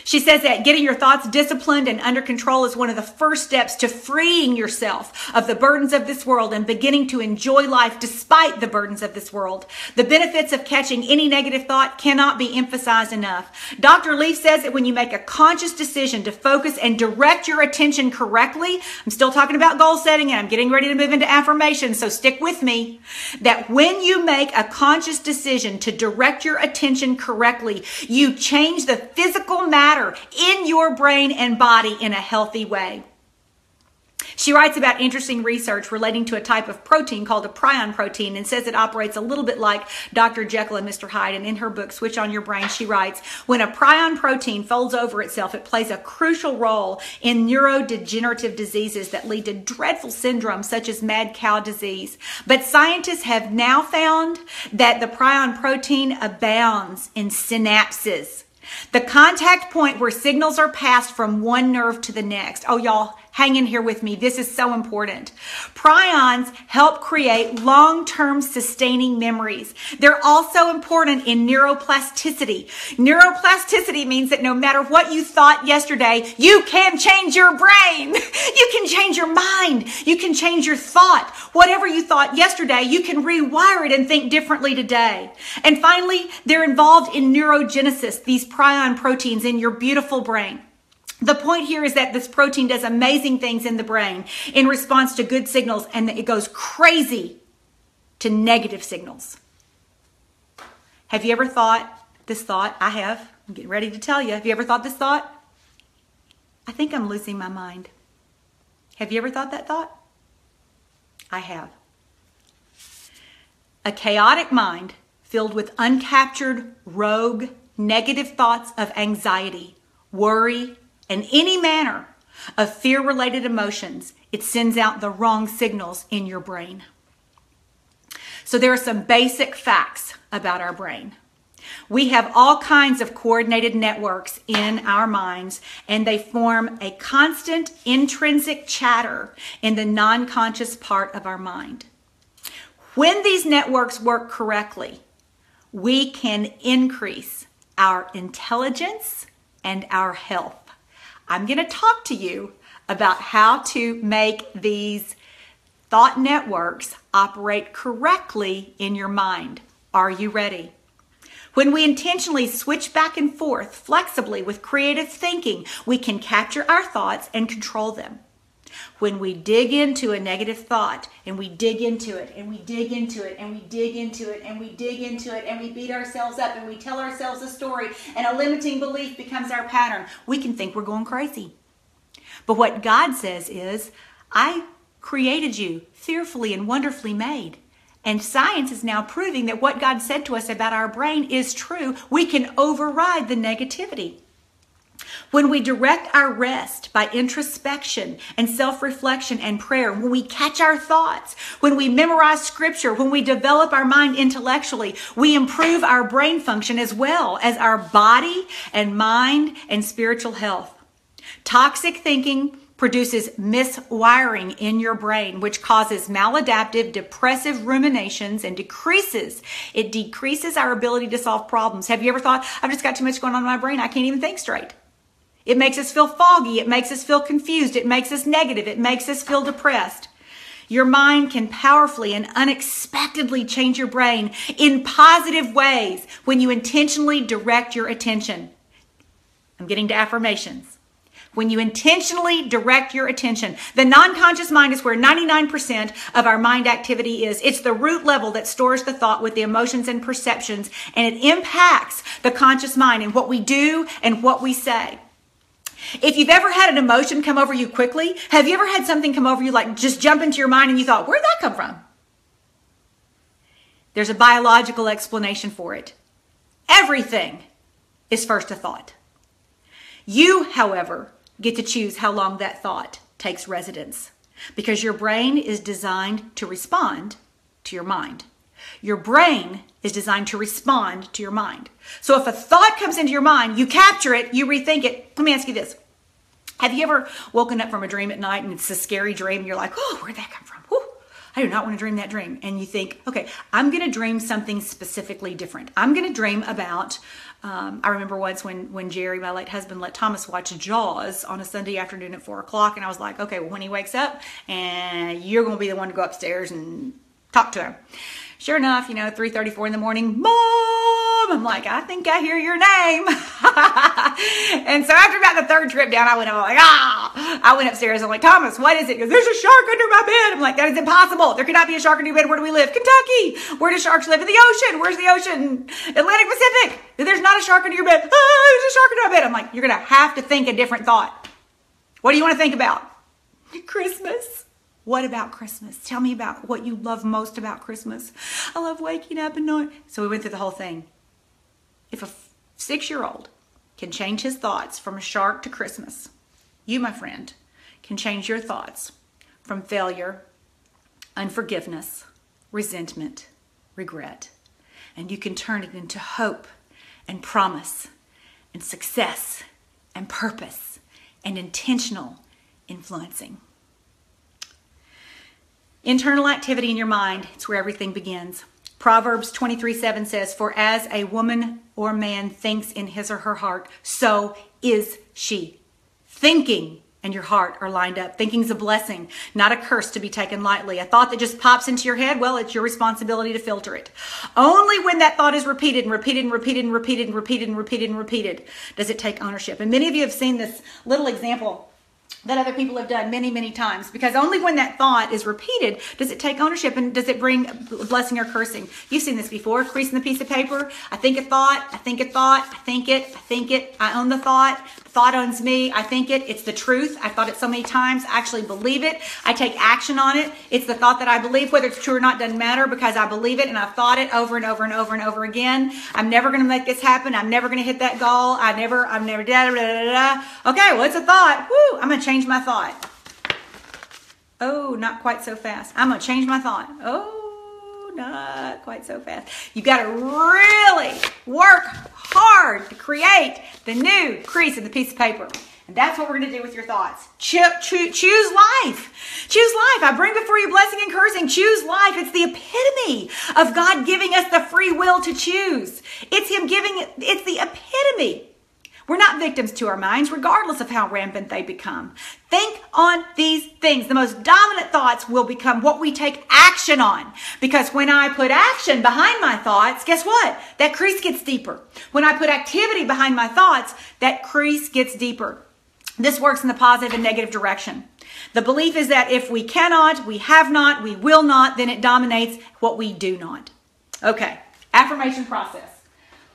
She says that getting your thoughts disciplined and under control is one of the first steps to freeing yourself of the burdens of this world and beginning to enjoy life despite the burdens of this world. The benefits of catching any negative thought cannot be emphasized enough. Dr. Leaf says that when you make a conscious decision to focus and direct your attention correctly, I'm still talking about goal setting and I'm getting ready to move into affirmations, so stick with me, that when you make a conscious decision to direct your attention correctly, you change the physical matter in your brain and body in a healthy way. She writes about interesting research relating to a type of protein called a prion protein and says it operates a little bit like Dr. Jekyll and Mr. Hyde. And in her book, Switch on Your Brain, she writes, when a prion protein folds over itself, it plays a crucial role in neurodegenerative diseases that lead to dreadful syndromes such as mad cow disease. But scientists have now found that the prion protein abounds in synapses, the contact point where signals are passed from one nerve to the next. Oh, y'all, hang in here with me. This is so important. Prions help create long-term sustaining memories. They're also important in neuroplasticity. Neuroplasticity means that no matter what you thought yesterday, you can change your brain. You can change your mind. You can change your thought. Whatever you thought yesterday, you can rewire it and think differently today. And finally, they're involved in neurogenesis, these prion proteins in your beautiful brain. The point here is that this protein does amazing things in the brain in response to good signals, and it goes crazy to negative signals. Have you ever thought this thought? I have. I'm getting ready to tell you. Have you ever thought this thought? I think I'm losing my mind. Have you ever thought that thought? I have. A chaotic mind filled with uncaptured, rogue, negative thoughts of anxiety, worry, and any manner of fear-related emotions, it sends out the wrong signals in your brain. So there are some basic facts about our brain. We have all kinds of coordinated networks in our minds, and they form a constant intrinsic chatter in the non-conscious part of our mind. When these networks work correctly, we can increase our intelligence and our health. I'm going to talk to you about how to make these thought networks operate correctly in your mind. Are you ready? When we intentionally switch back and forth flexibly with creative thinking, we can capture our thoughts and control them. When we dig into a negative thought and we dig into it and we dig into it and we dig into it and we dig into it and we beat ourselves up and we tell ourselves a story and a limiting belief becomes our pattern, we can think we're going crazy. But what God says is, I created you fearfully and wonderfully made. And science is now proving that what God said to us about our brain is true. We can override the negativity. When we direct our rest by introspection and self-reflection and prayer, when we catch our thoughts, when we memorize scripture, when we develop our mind intellectually, we improve our brain function as well as our body and mind and spiritual health. Toxic thinking produces miswiring in your brain, which causes maladaptive, depressive ruminations and decreases our ability to solve problems. Have you ever thought, I've just got too much going on in my brain, I can't even think straight? It makes us feel foggy. It makes us feel confused. It makes us negative. It makes us feel depressed. Your mind can powerfully and unexpectedly change your brain in positive ways when you intentionally direct your attention. I'm getting to affirmations. When you intentionally direct your attention. The non-conscious mind is where 99% of our mind activity is. It's the root level that stores the thought with the emotions and perceptions, and it impacts the conscious mind and what we do and what we say. If you've ever had an emotion come over you quickly, have you ever had something come over you, like just jump into your mind and you thought, where'd that come from? There's a biological explanation for it. Everything is first a thought. You, however, get to choose how long that thought takes residence, because your brain is designed to respond to your mind. Your brain is designed to respond to your mind. So if a thought comes into your mind, you capture it, you rethink it. Let me ask you this. Have you ever woken up from a dream at night and it's a scary dream and you're like, oh, where'd that come from? Whew, I do not want to dream that dream. And you think, okay, I'm going to dream something specifically different. I'm going to dream about, I remember once when Jerry, my late husband, let Thomas watch Jaws on a Sunday afternoon at 4 o'clock. And I was like, okay, well, when he wakes up, and you're going to be the one to go upstairs and talk to him. Sure enough, 3:34 in the morning, Mom! I'm like, I think I hear your name. And so after about the third trip down, I went upstairs. I'm like, Thomas, what is it? He goes, there's a shark under my bed. I'm like, that is impossible. There cannot be a shark under your bed. Where do we live? Kentucky. Where do sharks live? In the ocean. Where's the ocean? Atlantic Pacific. There's not a shark under your bed. There's a shark under my bed. I'm like, you're going to have to think a different thought. What do you want to think about? Christmas. What about Christmas? Tell me about what you love most about Christmas. I love waking up and knowing. So we went through the whole thing. If a 6-year-old can change his thoughts from a shark to Christmas, you, my friend, can change your thoughts from failure, unforgiveness, resentment, regret. And you can turn it into hope and promise and success and purpose and intentional influencing. Internal activity in your mind, it's where everything begins. Proverbs 23:7 says, for as a woman or man thinks in his or her heart, so is she. Thinking and your heart are lined up. Thinking's a blessing, not a curse to be taken lightly. A thought that just pops into your head, well, it's your responsibility to filter it. Only when that thought is repeated and repeated and repeated and repeated and repeated and repeated and repeated does it take ownership. And many of you have seen this little example that other people have done many, many times, because only when that thought is repeated does it take ownership and does it bring blessing or cursing. You've seen this before, creasing the piece of paper. I think a thought, I think a thought, I think it, I own the thought owns me, I think it, it's the truth. I thought it so many times, I actually believe it. I take action on it. It's the thought that I believe, whether it's true or not doesn't matter, because I believe it and I've thought it over and over and over and over again. I'm never going to make this happen. I'm never going to hit that goal. I'm never, da, da, da, da. Okay, well, it's a thought. Woo, I'm going to change my thought. Oh, not quite so fast. I'm going to change my thought. Oh, not quite so fast. You've got to really work hard to create the new crease in the piece of paper. And that's what we're going to do with your thoughts. Choose life. Choose life. I bring before you blessing and cursing. Choose life. It's the epitome of God giving us the free will to choose. It's Him giving it. It's the epitome. We're not victims to our minds, regardless of how rampant they become. Think on these things. The most dominant thoughts will become what we take action on. Because when I put action behind my thoughts, guess what? That crease gets deeper. When I put activity behind my thoughts, that crease gets deeper. This works in the positive and negative direction. The belief is that if we cannot, we have not, we will not, then it dominates what we do not. Okay, affirmation process.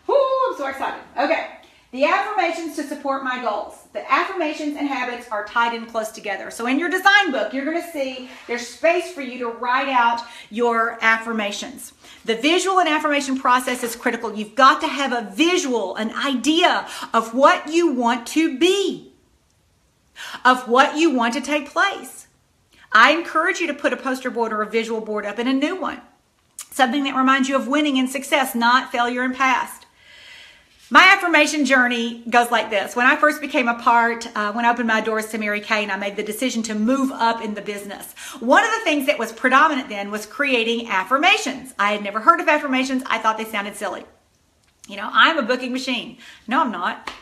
Woo, I'm so excited. Okay. The affirmations to support my goals. The affirmations and habits are tied in close together. So in your design book, you're going to see there's space for you to write out your affirmations. The visual and affirmation process is critical. You've got to have a visual, an idea of what you want to be, of what you want to take place. I encourage you to put a poster board or a visual board up and a new one. Something that reminds you of winning and success, not failure and past. My affirmation journey goes like this. When I first became a part, when I opened my doors to Mary Kay and I made the decision to move up in the business, one of the things that was predominant then was creating affirmations. I had never heard of affirmations. I thought they sounded silly. I'm a booking machine. No, I'm not.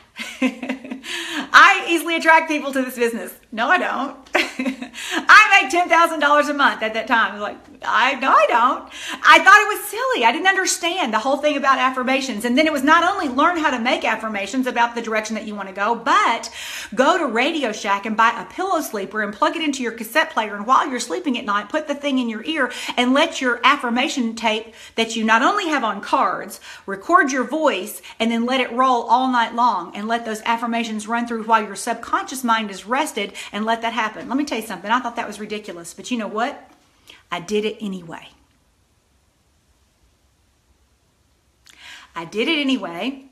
I easily attract people to this business. No, I don't. I make $10,000 a month at that time. I was like, no, I don't. I thought it was silly. I didn't understand the whole thing about affirmations. And then it was not only learn how to make affirmations about the direction that you want to go, but go to Radio Shack and buy a pillow sleeper and plug it into your cassette player. And while you're sleeping at night, put the thing in your ear and let your affirmation tape that you not only have on cards, record your voice, and then let it roll all night long and let those affirmations run through while your subconscious mind is rested, and let that happen. Let me tell you something. I thought that was ridiculous, but you know what? I did it anyway. I did it anyway.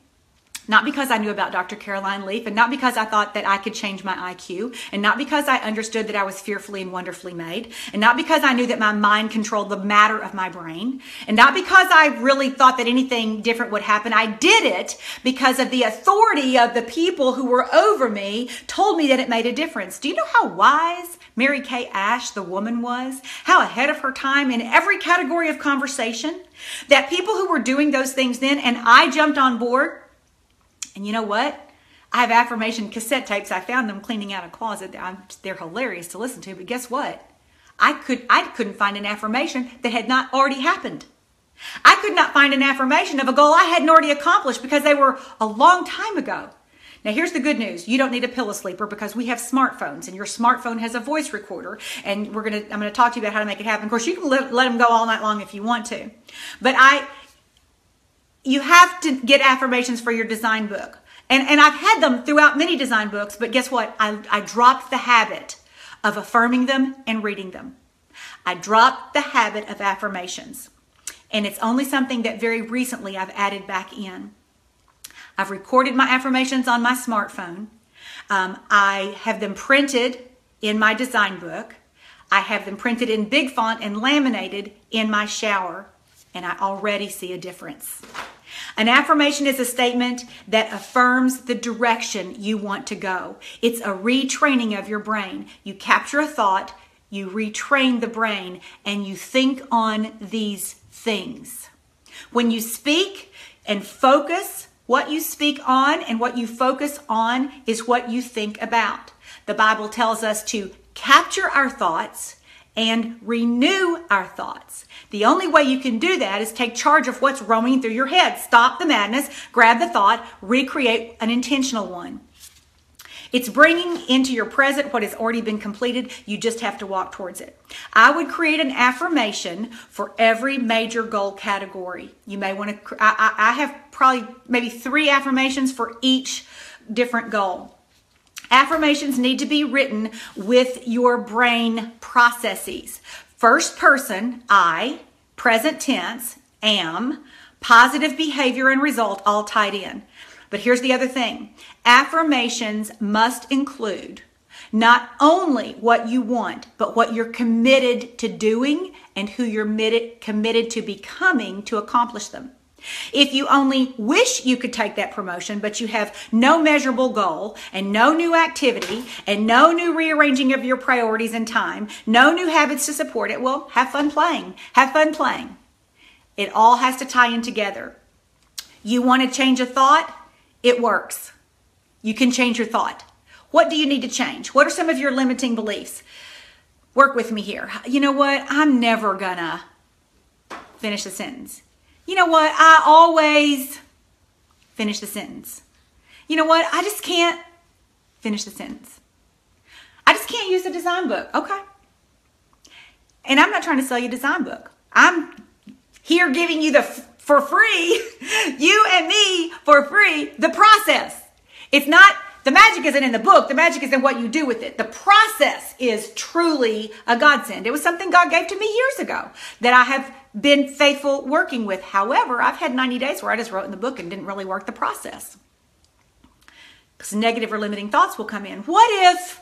Not because I knew about Dr. Caroline Leaf, and not because I thought that I could change my IQ, and not because I understood that I was fearfully and wonderfully made, and not because I knew that my mind controlled the matter of my brain, and not because I really thought that anything different would happen. I did it because of the authority of the people who were over me told me that it made a difference. Do you know how wise Mary Kay Ash, the woman, was? How ahead of her time in every category of conversation? That people who were doing those things then, and I jumped on board. And you know what? I have affirmation cassette tapes. I found them cleaning out a closet. They're hilarious to listen to, but guess what? I couldn't find an affirmation that had not already happened. I could not find an affirmation of a goal I hadn't already accomplished because they were a long time ago. Now, here's the good news. You don't need a pillow sleeper because we have smartphones, and your smartphone has a voice recorder, and I'm going to talk to you about how to make it happen. Of course, you can let them go all night long if you want to. But you have to get affirmations for your design book. And I've had them throughout many design books, but guess what? I dropped the habit of affirming them and reading them. I dropped the habit of affirmations. And it's only something that very recently I've added back in. I've recorded my affirmations on my smartphone. I have them printed in my design book. I have them printed in big font and laminated in my shower. And I already see a difference. An affirmation is a statement that affirms the direction you want to go. It's a retraining of your brain. You capture a thought, you retrain the brain, and you think on these things. When you speak and focus, what you speak on and what you focus on is what you think about. The Bible tells us to capture our thoughts and renew our thoughts. The only way you can do that is take charge of what's roaming through your head. Stop the madness, grab the thought, recreate an intentional one. It's bringing into your present what has already been completed. You just have to walk towards it. I would create an affirmation for every major goal category. You may want to, I have probably maybe 3 affirmations for each different goal. Affirmations need to be written with your brain processes. First person, I, present tense, am, positive behavior and result, all tied in. But here's the other thing. Affirmations must include not only what you want, but what you're committed to doing and who you're committed to becoming to accomplish them. If you only wish you could take that promotion, but you have no measurable goal and no new activity and no new rearranging of your priorities and time, no new habits to support it, well, have fun playing. Have fun playing. It all has to tie in together. You want to change a thought? It works. You can change your thought. What do you need to change? What are some of your limiting beliefs? Work with me here. You know what? I'm never gonna finish the sentence. You know what? I always finish the sentence. You know what? I just can't finish the sentence. I just can't use the design book. Okay. And I'm not trying to sell you a design book. I'm here giving you for free, you and me for free, the process. It's not, the magic isn't in the book. The magic is in what you do with it. The process is truly a godsend. It was something God gave to me years ago that I have been faithful working with. However, I've had 90 days where I just wrote in the book and didn't really work the process. Because negative or limiting thoughts will come in. What if,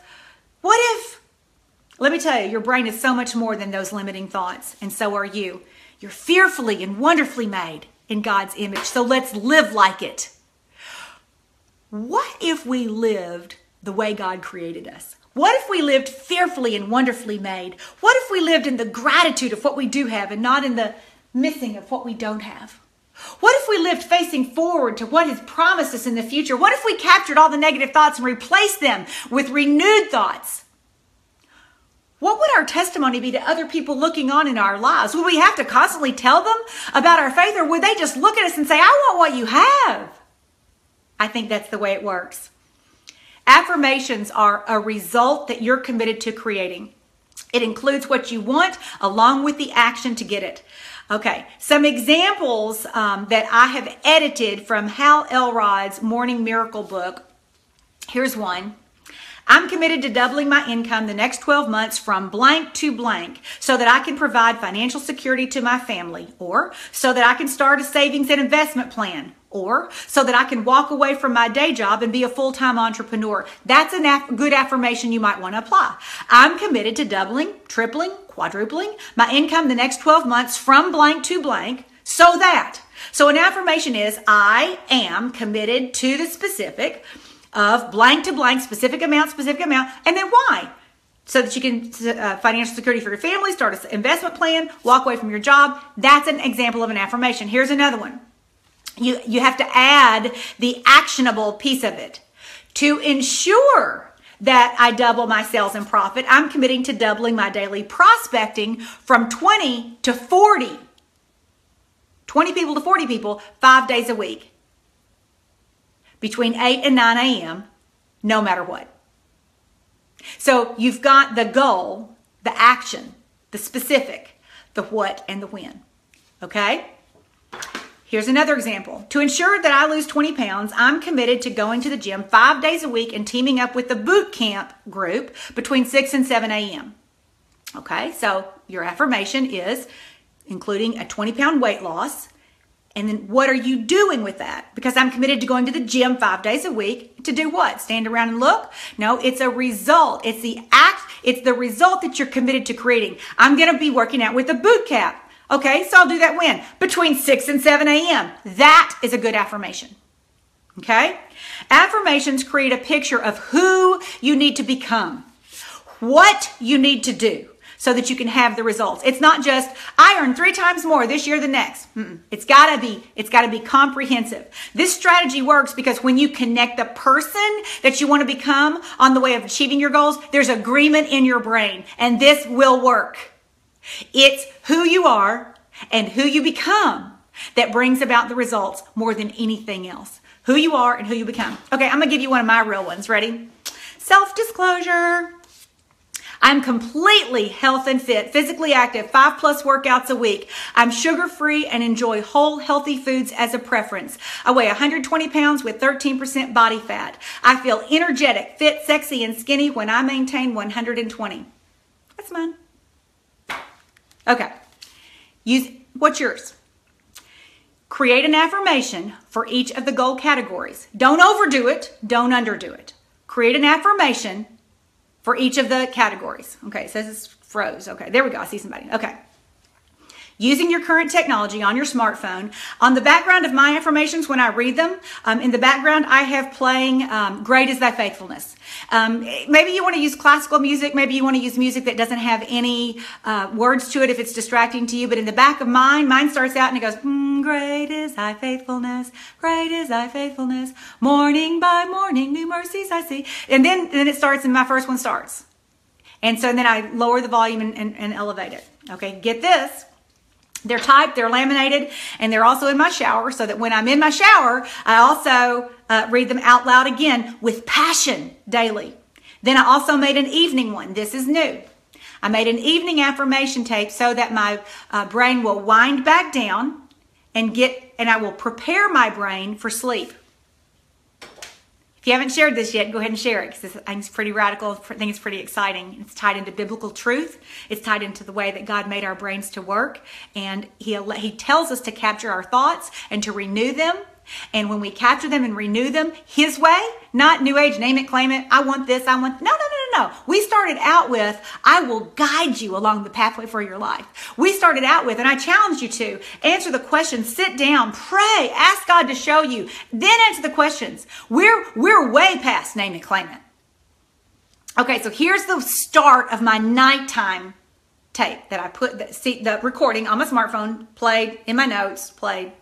let me tell you, your brain is so much more than those limiting thoughts, and so are you. You're fearfully and wonderfully made in God's image, so let's live like it. What if we lived the way God created us? What if we lived fearfully and wonderfully made? What if we lived in the gratitude of what we do have and not in the missing of what we don't have? What if we lived facing forward to what has promised us in the future? What if we captured all the negative thoughts and replaced them with renewed thoughts? what would our testimony be to other people looking on in our lives? Would we have to constantly tell them about our faith, or would they just look at us and say, I want what you have? I think that's the way it works. Affirmations are a result that you're committed to creating. It includes what you want along with the action to get it. Okay, some examples that I have edited from Hal Elrod's Morning Miracle book. Here's one. I'm committed to doubling my income the next 12 months from blank to blank so that I can provide financial security to my family, or so that I can start a savings and investment plan, or so that I can walk away from my day job and be a full-time entrepreneur. That's a good affirmation you might want to apply. I'm committed to doubling, tripling, quadrupling my income the next 12 months from blank to blank so that. So an affirmation is, I am committed to the specific of blank to blank, specific amount, and then why? So that you can financial security for your family, start an investment plan, walk away from your job. That's an example of an affirmation. Here's another one. You have to add the actionable piece of it. To ensure that I double my sales and profit, I'm committing to doubling my daily prospecting from 20 to 40. 20 people to 40 people, 5 days a week. Between 8 and 9 a.m., no matter what. So you've got the goal, the action, the specific, the what, and the when. Okay? Here's another example. To ensure that I lose 20 pounds, I'm committed to going to the gym 5 days a week and teaming up with the boot camp group between 6 and 7 a.m. Okay, so your affirmation is including a 20-pound weight loss. And then what are you doing with that? Because I'm committed to going to the gym 5 days a week to do what? Stand around and look? No, it's a result. It's the result that you're committed to creating. I'm going to be working out with a boot camp. Okay, so I'll do that when? Between 6 and 7 a.m. That is a good affirmation. Okay? Affirmations create a picture of who you need to become, what you need to do so that you can have the results. It's not just, I earn 3 times more this year than next. It's gotta be comprehensive. This strategy works because when you connect the person that you want to become on the way of achieving your goals, there's agreement in your brain, and this will work. It's who you are and who you become that brings about the results more than anything else. Who you are and who you become. Okay, I'm gonna give you one of my real ones. Ready? Self-disclosure. I'm completely health and fit, physically active, 5+ workouts a week. I'm sugar-free and enjoy whole, healthy foods as a preference. I weigh 120 pounds with 13% body fat. I feel energetic, fit, sexy, and skinny when I maintain 120. That's mine. Okay. What's yours? Create an affirmation for each of the goal categories. Don't overdo it. Don't underdo it. Create an affirmation for each of the categories. Okay, it says it's froze. Okay, there we go. I see somebody. Okay. Using your current technology on your smartphone, on the background of my affirmations when I read them, in the background I have playing Great is Thy Faithfulness. Maybe you want to use classical music. Maybe you want to use music that doesn't have any words to it if it's distracting to you. But in the back of mine starts out and it goes, great is thy faithfulness, great is thy faithfulness, morning by morning, new mercies I see. And then it starts and my first one starts. And so then I lower the volume and elevate it. Okay, get this. They're typed, they're laminated, and they're also in my shower so that when I'm in my shower, I also read them out loud again with passion daily. Then I also made an evening one. This is new. I made an evening affirmation tape so that my brain will wind back down and I will prepare my brain for sleep. If you haven't shared this yet, go ahead and share it because I think it's pretty radical. I think it's pretty exciting. It's tied into biblical truth. It's tied into the way that God made our brains to work. And He tells us to capture our thoughts and to renew them. And when we capture them and renew them His way, not New Age, name it, claim it, I want this, I want... No. We started out with, I will guide you along the pathway for your life. We started out with, and I challenge you to, answer the questions, sit down, pray, ask God to show you, then answer the questions. We're way past name it, claim it. Okay, so here's the start of my nighttime tape that I put, the recording on my smartphone, played, in my notes, played.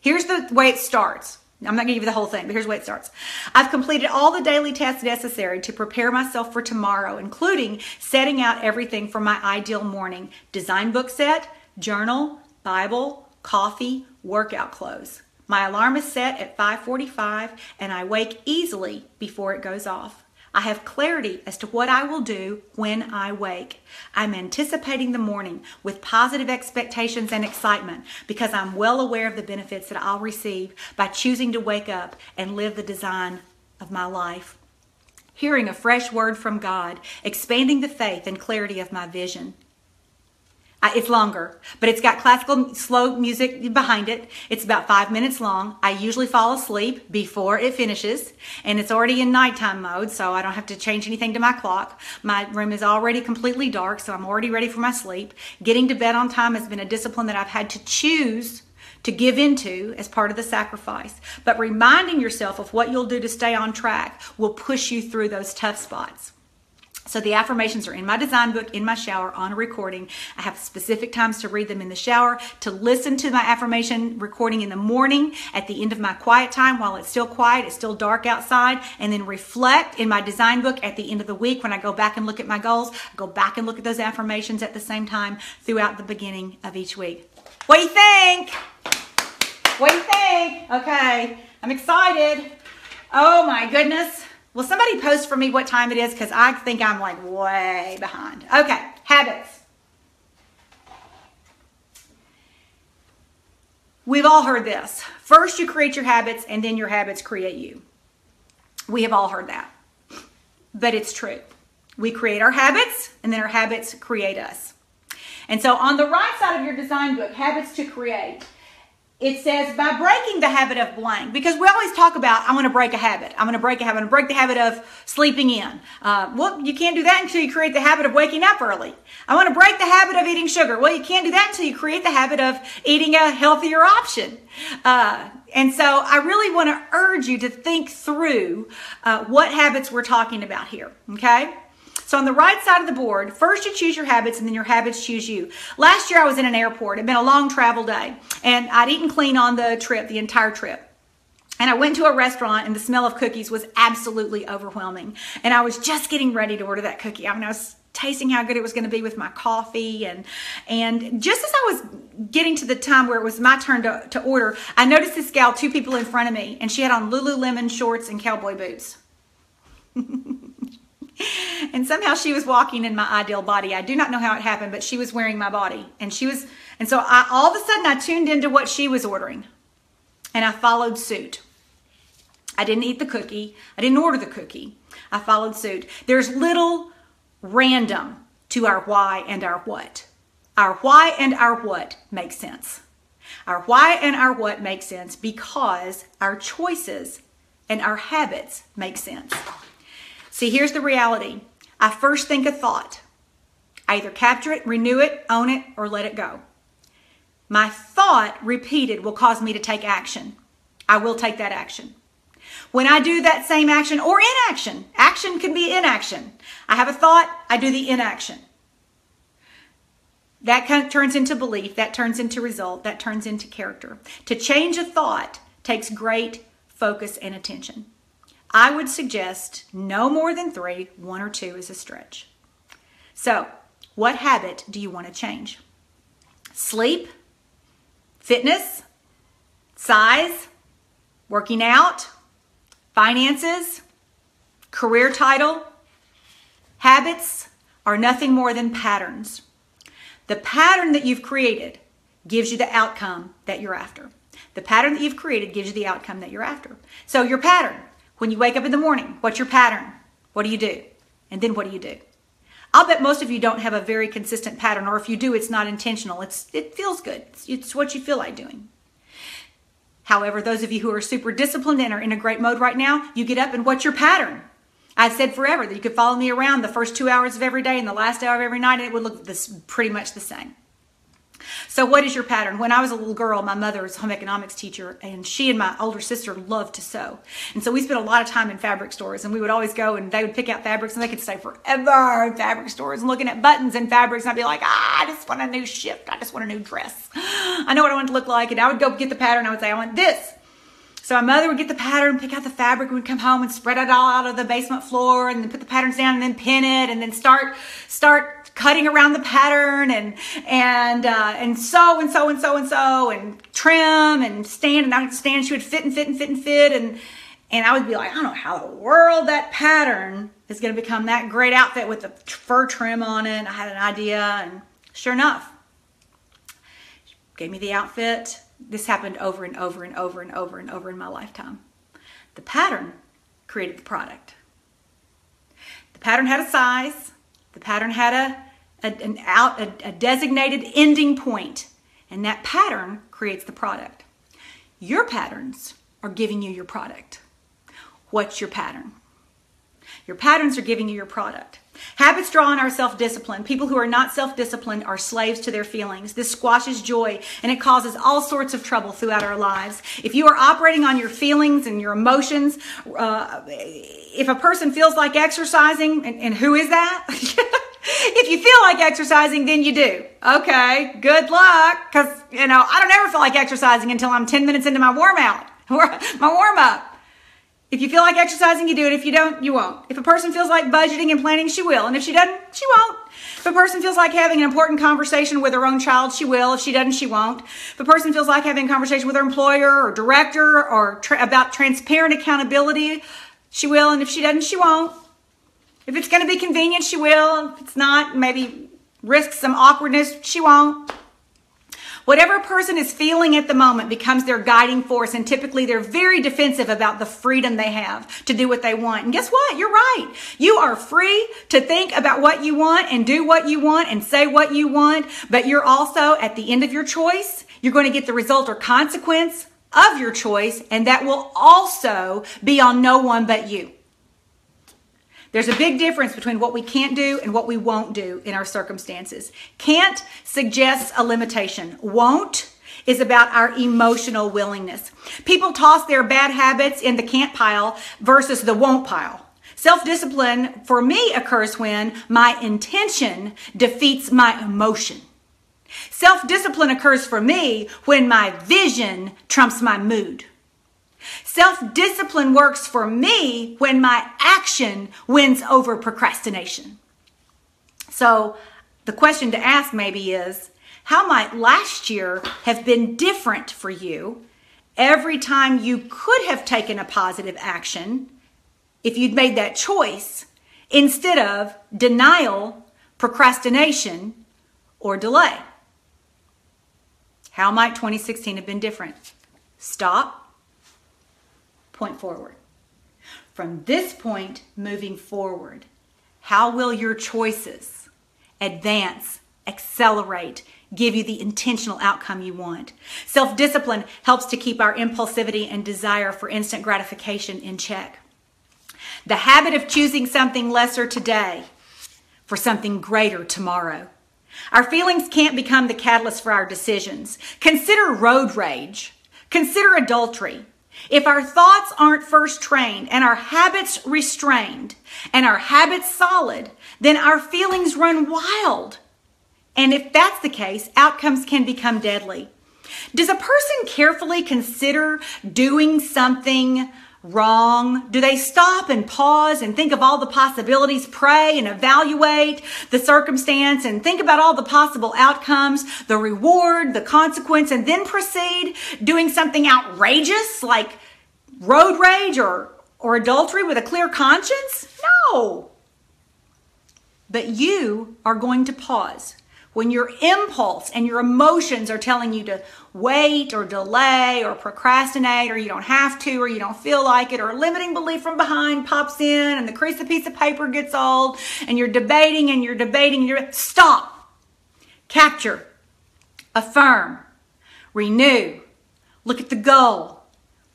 Here's the way it starts. I'm not going to give you the whole thing, but here's the way it starts. I've completed all the daily tasks necessary to prepare myself for tomorrow, including setting out everything for my ideal morning. Design book set, journal, Bible, coffee, workout clothes. My alarm is set at 5:45 and I wake easily before it goes off. I have clarity as to what I will do when I wake. I'm anticipating the morning with positive expectations and excitement because I'm well aware of the benefits that I'll receive by choosing to wake up and live the design of my life. Hearing a fresh word from God, expanding the faith and clarity of my vision. It's longer, but it's got classical slow music behind it. It's about 5 minutes long. I usually fall asleep before it finishes, and it's already in nighttime mode, so I don't have to change anything to my clock. My room is already completely dark, so I'm already ready for my sleep. Getting to bed on time has been a discipline that I've had to choose to give into as part of the sacrifice. But reminding yourself of what you'll do to stay on track will push you through those tough spots. So the affirmations are in my design book, in my shower, on a recording. I have specific times to read them in the shower, to listen to my affirmation recording in the morning, at the end of my quiet time while it's still quiet, it's still dark outside, and then reflect in my design book at the end of the week when I go back and look at my goals. I go back and look at those affirmations at the same time throughout the beginning of each week. What do you think? What do you think? Okay, I'm excited. Oh my goodness. Will somebody post for me what time it is? Because I think I'm like way behind. Okay, habits. We've all heard this. First you create your habits and then your habits create you. We have all heard that. But it's true. We create our habits and then our habits create us. And so on the right side of your design book, habits to create, it says by breaking the habit of blank, because we always talk about, I want to break a habit. I'm going to break a habit. I'm going to break the habit of sleeping in. Well, you can't do that until you create the habit of waking up early. I want to break the habit of eating sugar. Well, you can't do that until you create the habit of eating a healthier option. And so I really want to urge you to think through what habits we're talking about here, okay? So on the right side of the board, first you choose your habits and then your habits choose you. Last year I was in an airport. It had been a long travel day and I'd eaten clean on the trip, the entire trip. And I went to a restaurant and the smell of cookies was absolutely overwhelming. And I was just getting ready to order that cookie. I mean, I was tasting how good it was going to be with my coffee. And just as I was getting to the time where it was my turn to order, I noticed this gal, 2 people in front of me, and she had on Lululemon shorts and cowboy boots. And somehow she was walking in my ideal body. I do not know how it happened, but she was wearing my body. And so all of a sudden I tuned into what she was ordering and I followed suit. I didn't eat the cookie. I didn't order the cookie. I followed suit. There's little random to our why and our what. Our why and our what makes sense. Our why and our what makes sense because our choices and our habits make sense. See, here's the reality. I first think a thought. I either capture it, renew it, own it, or let it go. My thought repeated will cause me to take action. I will take that action. When I do that same action or inaction, action can be inaction. I have a thought, I do the inaction. That turns into belief, that turns into result, that turns into character. To change a thought takes great focus and attention. I would suggest no more than 3, 1 or 2 is a stretch. So, what habit do you want to change? Sleep, fitness, size, working out, finances, career title. Habits are nothing more than patterns. The pattern that you've created gives you the outcome that you're after. The pattern that you've created gives you the outcome that you're after. So your pattern. When you wake up in the morning, what's your pattern? What do you do? And then what do you do? I'll bet most of you don't have a very consistent pattern, or if you do, it's not intentional. It feels good. It's what you feel like doing. However, those of you who are super disciplined and are in a great mode right now, you get up and what's your pattern? I've said forever that you could follow me around the first 2 hours of every day and the last hour of every night, and it would look pretty much the same. So what is your pattern? When I was a little girl, my mother was a home economics teacher, and she and my older sister loved to sew. And so we spent a lot of time in fabric stores, and we would always go and they would pick out fabrics, and they could stay forever in fabric stores and looking at buttons and fabrics. And I'd be like, I just want a new shift. I just want a new dress. I know what I want it to look like. And I would go get the pattern. I would say, I want this. So my mother would get the pattern, pick out the fabric, and we'd come home and spread it all out of the basement floor, and then put the patterns down, and then pin it, and then start cutting around the pattern, and sew and trim and stand, and I would stand. She would fit and fit and fit and fit, and I would be like, I don't know how in the world that pattern is going to become that great outfit with the fur trim on it. I had an idea, and sure enough, she gave me the outfit. This happened over and over and over and over and over in my lifetime. The pattern created the product. The pattern had a size. The pattern had a designated ending point, and that pattern creates the product. Your patterns are giving you your product. What's your pattern? Your patterns are giving you your product. Habits draw on our self-discipline. People who are not self-disciplined are slaves to their feelings. This squashes joy, and it causes all sorts of trouble throughout our lives. If you are operating on your feelings and your emotions, if a person feels like exercising, and who is that? If you feel like exercising, then you do. Okay, good luck, because, I don't ever feel like exercising until I'm 10 minutes into my warm-up. If you feel like exercising, you do it. If you don't, you won't. If a person feels like budgeting and planning, she will. And if she doesn't, she won't. If a person feels like having an important conversation with her own child, she will. If she doesn't, she won't. If a person feels like having a conversation with her employer or director or about transparent accountability, she will. And if she doesn't, she won't. If it's going to be convenient, she will. If it's not, maybe risk some awkwardness, she won't. Whatever a person is feeling at the moment becomes their guiding force, and typically they're very defensive about the freedom they have to do what they want. And guess what? You're right. You are free to think about what you want and do what you want and say what you want, but you're also, at the end of your choice, you're going to get the result or consequence of your choice, and that will also be on no one but you. There's a big difference between what we can't do and what we won't do in our circumstances. Can't suggests a limitation. Won't is about our emotional willingness. People toss their bad habits in the can't pile versus the won't pile. Self-discipline for me occurs when my intention defeats my emotion. Self-discipline occurs for me when my vision trumps my mood. Self-discipline works for me when my action wins over procrastination. So the question to ask maybe is, how might last year have been different for you every time you could have taken a positive action if you'd made that choice instead of denial, procrastination, or delay? How might 2016 have been different? Stop. Point forward. From this point moving forward, how will your choices advance, accelerate, give you the intentional outcome you want? Self-discipline helps to keep our impulsivity and desire for instant gratification in check. The habit of choosing something lesser today for something greater tomorrow. Our feelings can't become the catalyst for our decisions. Consider road rage. Consider adultery. If our thoughts aren't first trained and our habits restrained and our habits solid, then our feelings run wild. And if that's the case, outcomes can become deadly. Does a person carefully consider doing something wrong? Do they stop and pause and think of all the possibilities, pray and evaluate the circumstance and think about all the possible outcomes, the reward, the consequence, and then proceed doing something outrageous like road rage or adultery with a clear conscience? No. But you are going to pause when your impulse and your emotions are telling you to wait or delay or procrastinate, or you don't have to, or you don't feel like it, or a limiting belief from behind pops in and the crease of piece of paper gets old and you're debating and you're debating. Stop. Capture. Affirm. Renew. Look at the goal.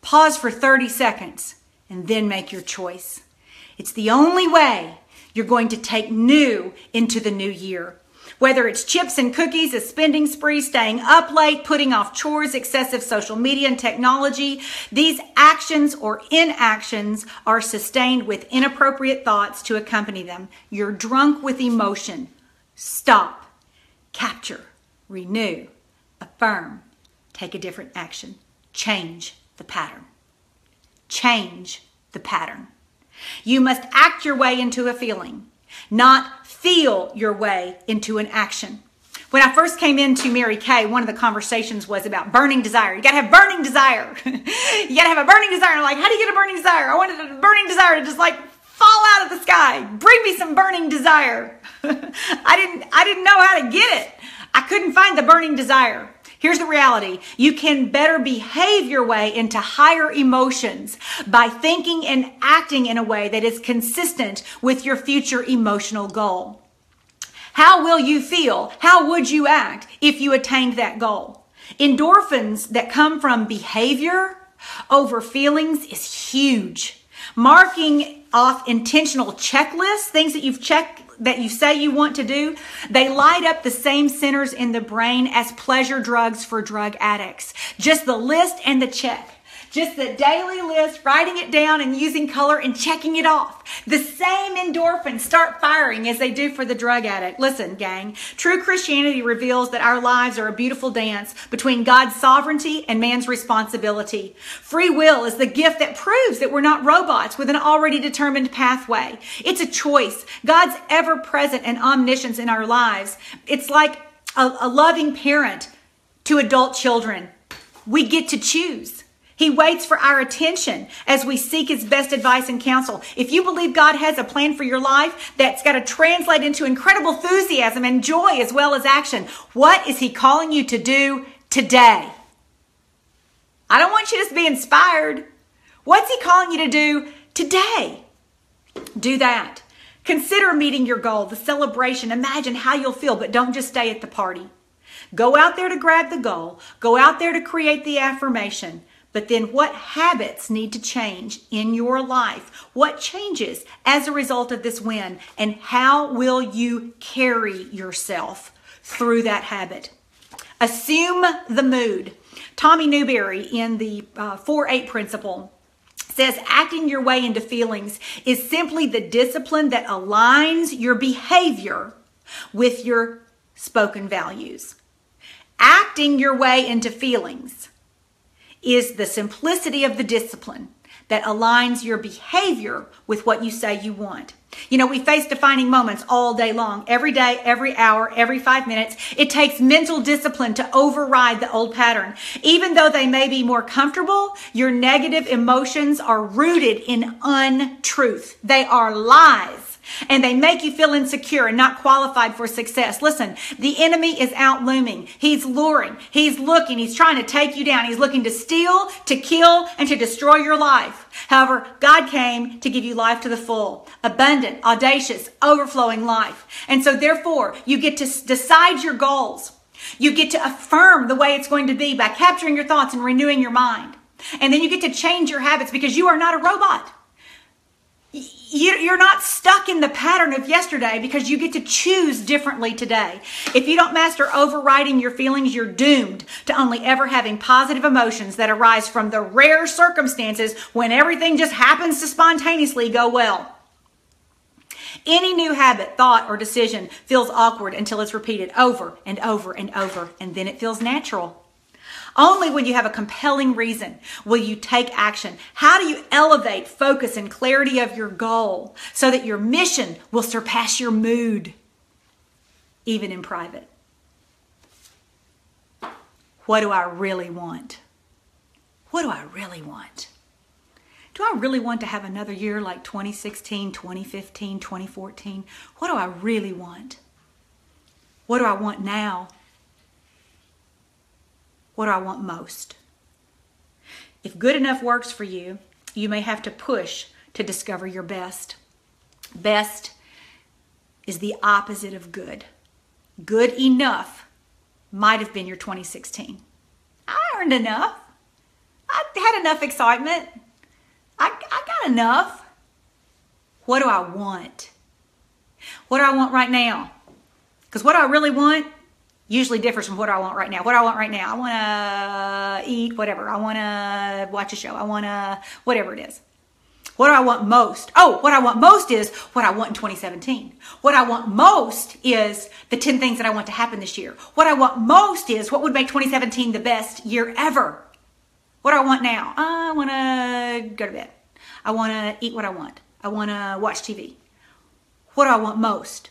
Pause for 30 seconds and then make your choice. It's the only way you're going to take new into the new year. Whether it's chips and cookies, a spending spree, staying up late, putting off chores, excessive social media and technology, these actions or inactions are sustained with inappropriate thoughts to accompany them. You're drunk with emotion. Stop, capture, renew, affirm, take a different action, change the pattern. change the pattern. You must act your way into a feeling, not feel your way into an action. When I first came into Mary Kay, one of the conversations was about burning desire. You got to have burning desire. You got to have a burning desire. And I'm like, how do you get a burning desire? I wanted a burning desire to just like fall out of the sky. Bring me some burning desire. I didn't know how to get it. I couldn't find the burning desire. Here's the reality. You can better behave your way into higher emotions by thinking and acting in a way that is consistent with your future emotional goal. How will you feel? How would you act if you attained that goal? Endorphins that come from behavior over feelings is huge. Marking off intentional checklists, things that you've checked, that you say you want to do, they light up the same centers in the brain as pleasure drugs for drug addicts. Just the list and the check. Just the daily list, writing it down and using color and checking it off. The same endorphins start firing as they do for the drug addict. Listen, gang, true Christianity reveals that our lives are a beautiful dance between God's sovereignty and man's responsibility. Free will is the gift that proves that we're not robots with an already determined pathway. It's a choice. God's ever-present and omniscience in our lives. It's like a loving parent to adult children. We get to choose. He waits for our attention as we seek his best advice and counsel. If you believe God has a plan for your life that's got to translate into incredible enthusiasm and joy as well as action, what is he calling you to do today? I don't want you to be inspired. What's he calling you to do today? Do that. Consider meeting your goal, the celebration. Imagine how you'll feel, but don't just stay at the party. Go out there to grab the goal. Go out there to create the affirmation. But then what habits need to change in your life? What changes as a result of this win? And how will you carry yourself through that habit? Assume the mood. Tommy Newberry in the 4-8 principle says acting your way into feelings is simply the discipline that aligns your behavior with your spoken values. Acting your way into feelings is the simplicity of the discipline that aligns your behavior with what you say you want. You know, we face defining moments all day long, every day, every hour, every 5 minutes. It takes mental discipline to override the old pattern. Even though they may be more comfortable, your negative emotions are rooted in untruth. They are lies. And they make you feel insecure and not qualified for success. Listen, the enemy is out looming. He's luring. He's looking. He's trying to take you down. He's looking to steal, to kill, and to destroy your life. However, God came to give you life to the full, abundant, audacious, overflowing life. And so therefore, you get to decide your goals. You get to affirm the way it's going to be by capturing your thoughts and renewing your mind. And then you get to change your habits because you are not a robot. You're not stuck in the pattern of yesterday because you get to choose differently today. If you don't master overriding your feelings, you're doomed to only ever having positive emotions that arise from the rare circumstances when everything just happens to spontaneously go well. Any new habit, thought, or decision feels awkward until it's repeated over and over and over, and then it feels natural. Only when you have a compelling reason will you take action. How do you elevate focus and clarity of your goal so that your mission will surpass your mood, even in private? What do I really want? What do I really want? Do I really want to have another year like 2016, 2015, 2014? What do I really want? What do I want now? What do I want most? If good enough works for you, you may have to push to discover your best. Best is the opposite of good. Good enough might have been your 2016. I earned enough. I had enough excitement. I got enough. What do I want? What do I want right now? Because what I really want usually differs from what I want right now. What I want right now, I want to eat whatever. I want to watch a show. I want to, whatever it is. What do I want most? Oh, what I want most is what I want in 2017. What I want most is the 10 things that I want to happen this year. What I want most is what would make 2017 the best year ever. What do I want now? I want to go to bed. I want to eat what I want. I want to watch TV. What do I want most?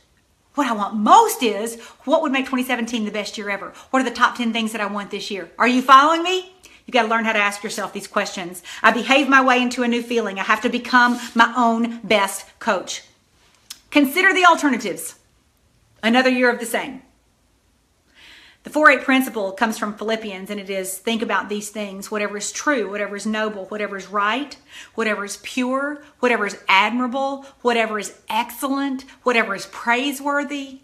What I want most is, what would make 2017 the best year ever? What are the top 10 things that I want this year? Are you following me? You've got to learn how to ask yourself these questions. I behave my way into a new feeling. I have to become my own best coach. Consider the alternatives. Another year of the same. The 4-8 principle comes from Philippians, and it is, think about these things. Whatever is true, whatever is noble, whatever is right, whatever is pure, whatever is admirable, whatever is excellent, whatever is praiseworthy.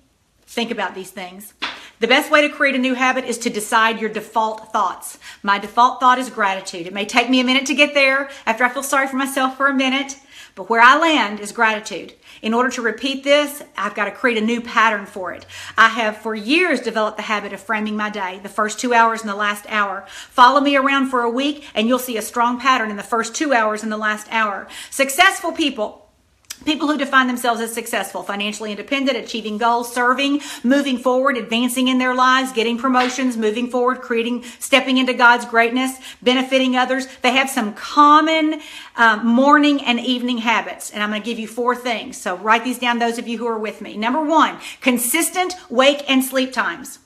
Think about these things. The best way to create a new habit is to decide your default thoughts. My default thought is gratitude. It may take me a minute to get there after I feel sorry for myself for a minute, but where I land is gratitude. In order to repeat this, I've got to create a new pattern for it. I have for years developed the habit of framing my day, the first 2 hours and the last hour. Follow me around for a week and you'll see a strong pattern in the first 2 hours and the last hour. Successful people who define themselves as successful, financially independent, achieving goals, serving, moving forward, advancing in their lives, getting promotions, moving forward, stepping into God's greatness, benefiting others. They have some common morning and evening habits. And I'm going to give you 4 things. So write these down, those of you who are with me. Number 1, consistent wake and sleep times.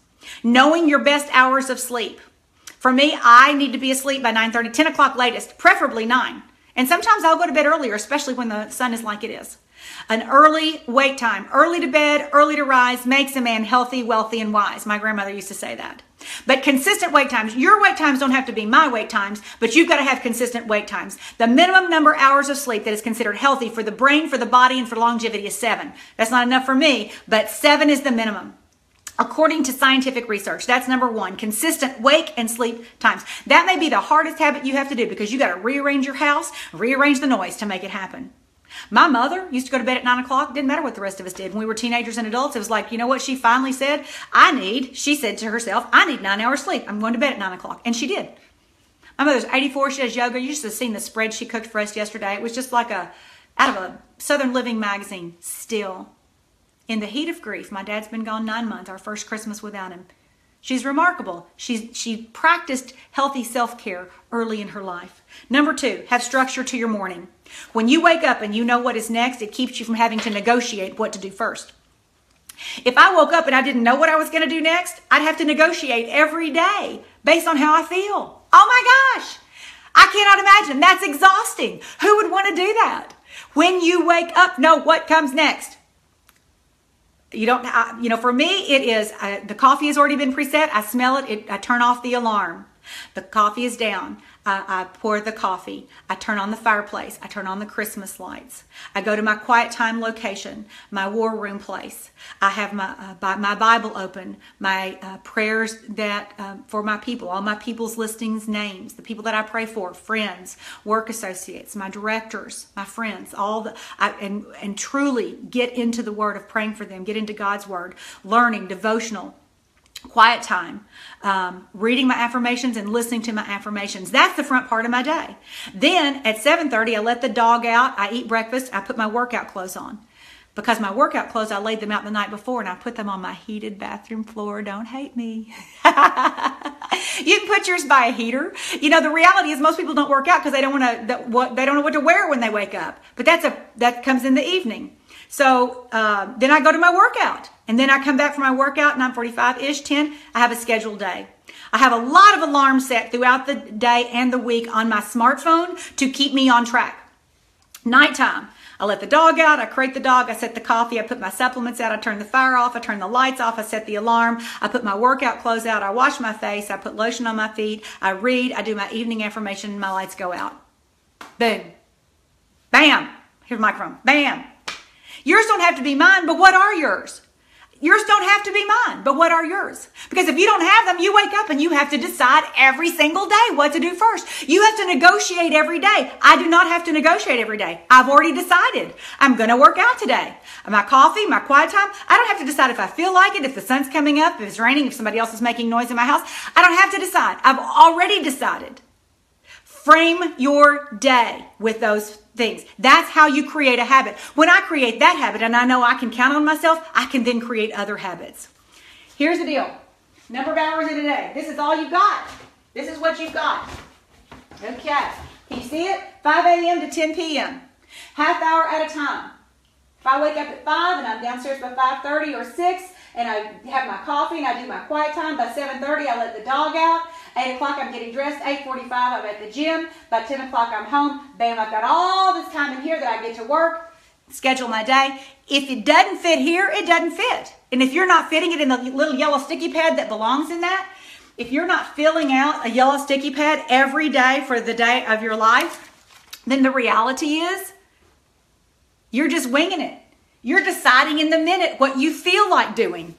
Knowing your best hours of sleep. For me, I need to be asleep by 9:30, 10 o'clock latest, preferably 9. And sometimes I'll go to bed earlier, especially when the sun is like it is. An early wake time, early to bed, early to rise, makes a man healthy, wealthy, and wise. My grandmother used to say that. But consistent wake times, your wake times don't have to be my wake times, but you've got to have consistent wake times. The minimum number of hours of sleep that is considered healthy for the brain, for the body, and for longevity is 7. That's not enough for me, but 7 is the minimum. According to scientific research, that's number 1, consistent wake and sleep times. That may be the hardest habit you have to do because you got to rearrange your house, rearrange the noise to make it happen. My mother used to go to bed at 9 o'clock. Didn't matter what the rest of us did. When we were teenagers and adults, it was like, you know what she finally said? She said to herself, I need 9 hours sleep. I'm going to bed at 9 o'clock. And she did. My mother's 84. She does yoga. You should have seen the spread she cooked for us yesterday. It was just like out of a Southern Living magazine. Still. In the heat of grief, my dad's been gone 9 months, our first Christmas without him. She's remarkable. She practiced healthy self-care early in her life. Number 2, have structure to your morning. When you wake up and you know what is next, it keeps you from having to negotiate what to do first. If I woke up and I didn't know what I was going to do next, I'd have to negotiate every day based on how I feel. Oh my gosh! I cannot imagine. That's exhausting. Who would want to do that? When you wake up, know what comes next. You don't, for me, it is, the coffee has already been preset. I smell it. I turn off the alarm. The coffee is down. I pour the coffee. I turn on the fireplace. I turn on the Christmas lights. I go to my quiet time location, my war room place. I have my Bible open, my prayers that for my people, all my people's listings, names, the people that I pray for, friends, work associates, my directors, my friends, and truly get into the word of praying for them, get into God's word, learning, devotional, quiet time, reading my affirmations and listening to my affirmations. That's the front part of my day. Then at 7:30, I let the dog out. I eat breakfast. I put my workout clothes on. Because my workout clothes, I laid them out the night before and I put them on my heated bathroom floor. Don't hate me. You can put yours by a heater. The reality is most people don't work out because they don't know what to wear when they wake up. But that comes in the evening. So then I go to my workout. And then I come back from my workout, 9:45-ish, 10. I have a scheduled day. I have a lot of alarms set throughout the day and the week on my smartphone to keep me on track. Nighttime. I let the dog out. I crate the dog. I set the coffee. I put my supplements out. I turn the fire off. I turn the lights off. I set the alarm. I put my workout clothes out. I wash my face. I put lotion on my feet. I read. I do my evening affirmation. And my lights go out. Boom. Bam. Here's my microphone. Bam. Yours don't have to be mine, but what are yours? Yours don't have to be mine, but what are yours? Because if you don't have them, you wake up and you have to decide every single day what to do first. You have to negotiate every day. I do not have to negotiate every day. I've already decided I'm going to work out today. My coffee, my quiet time, I don't have to decide if I feel like it, if the sun's coming up, if it's raining, if somebody else is making noise in my house. I don't have to decide. I've already decided. Frame your day with those things. That's how you create a habit. When I create that habit and I know I can count on myself, I can then create other habits. Here's the deal. Number of hours in a day. This is all you've got. This is what you've got. Okay. Can you see it? 5 a.m. to 10 p.m. Half hour at a time. If I wake up at 5 and I'm downstairs by 5:30 or 6 and I have my coffee and I do my quiet time, by 7:30 I let the dog out. 8 o'clock I'm getting dressed. 8:45 I'm at the gym. By 10 o'clock I'm home. Bam, I've got all this time in here that I get to work, schedule my day. If it doesn't fit here, it doesn't fit. And if you're not fitting it in the little yellow sticky pad that belongs in that, if you're not filling out a yellow sticky pad every day for the day of your life, then the reality is you're just winging it. You're deciding in the minute what you feel like doing.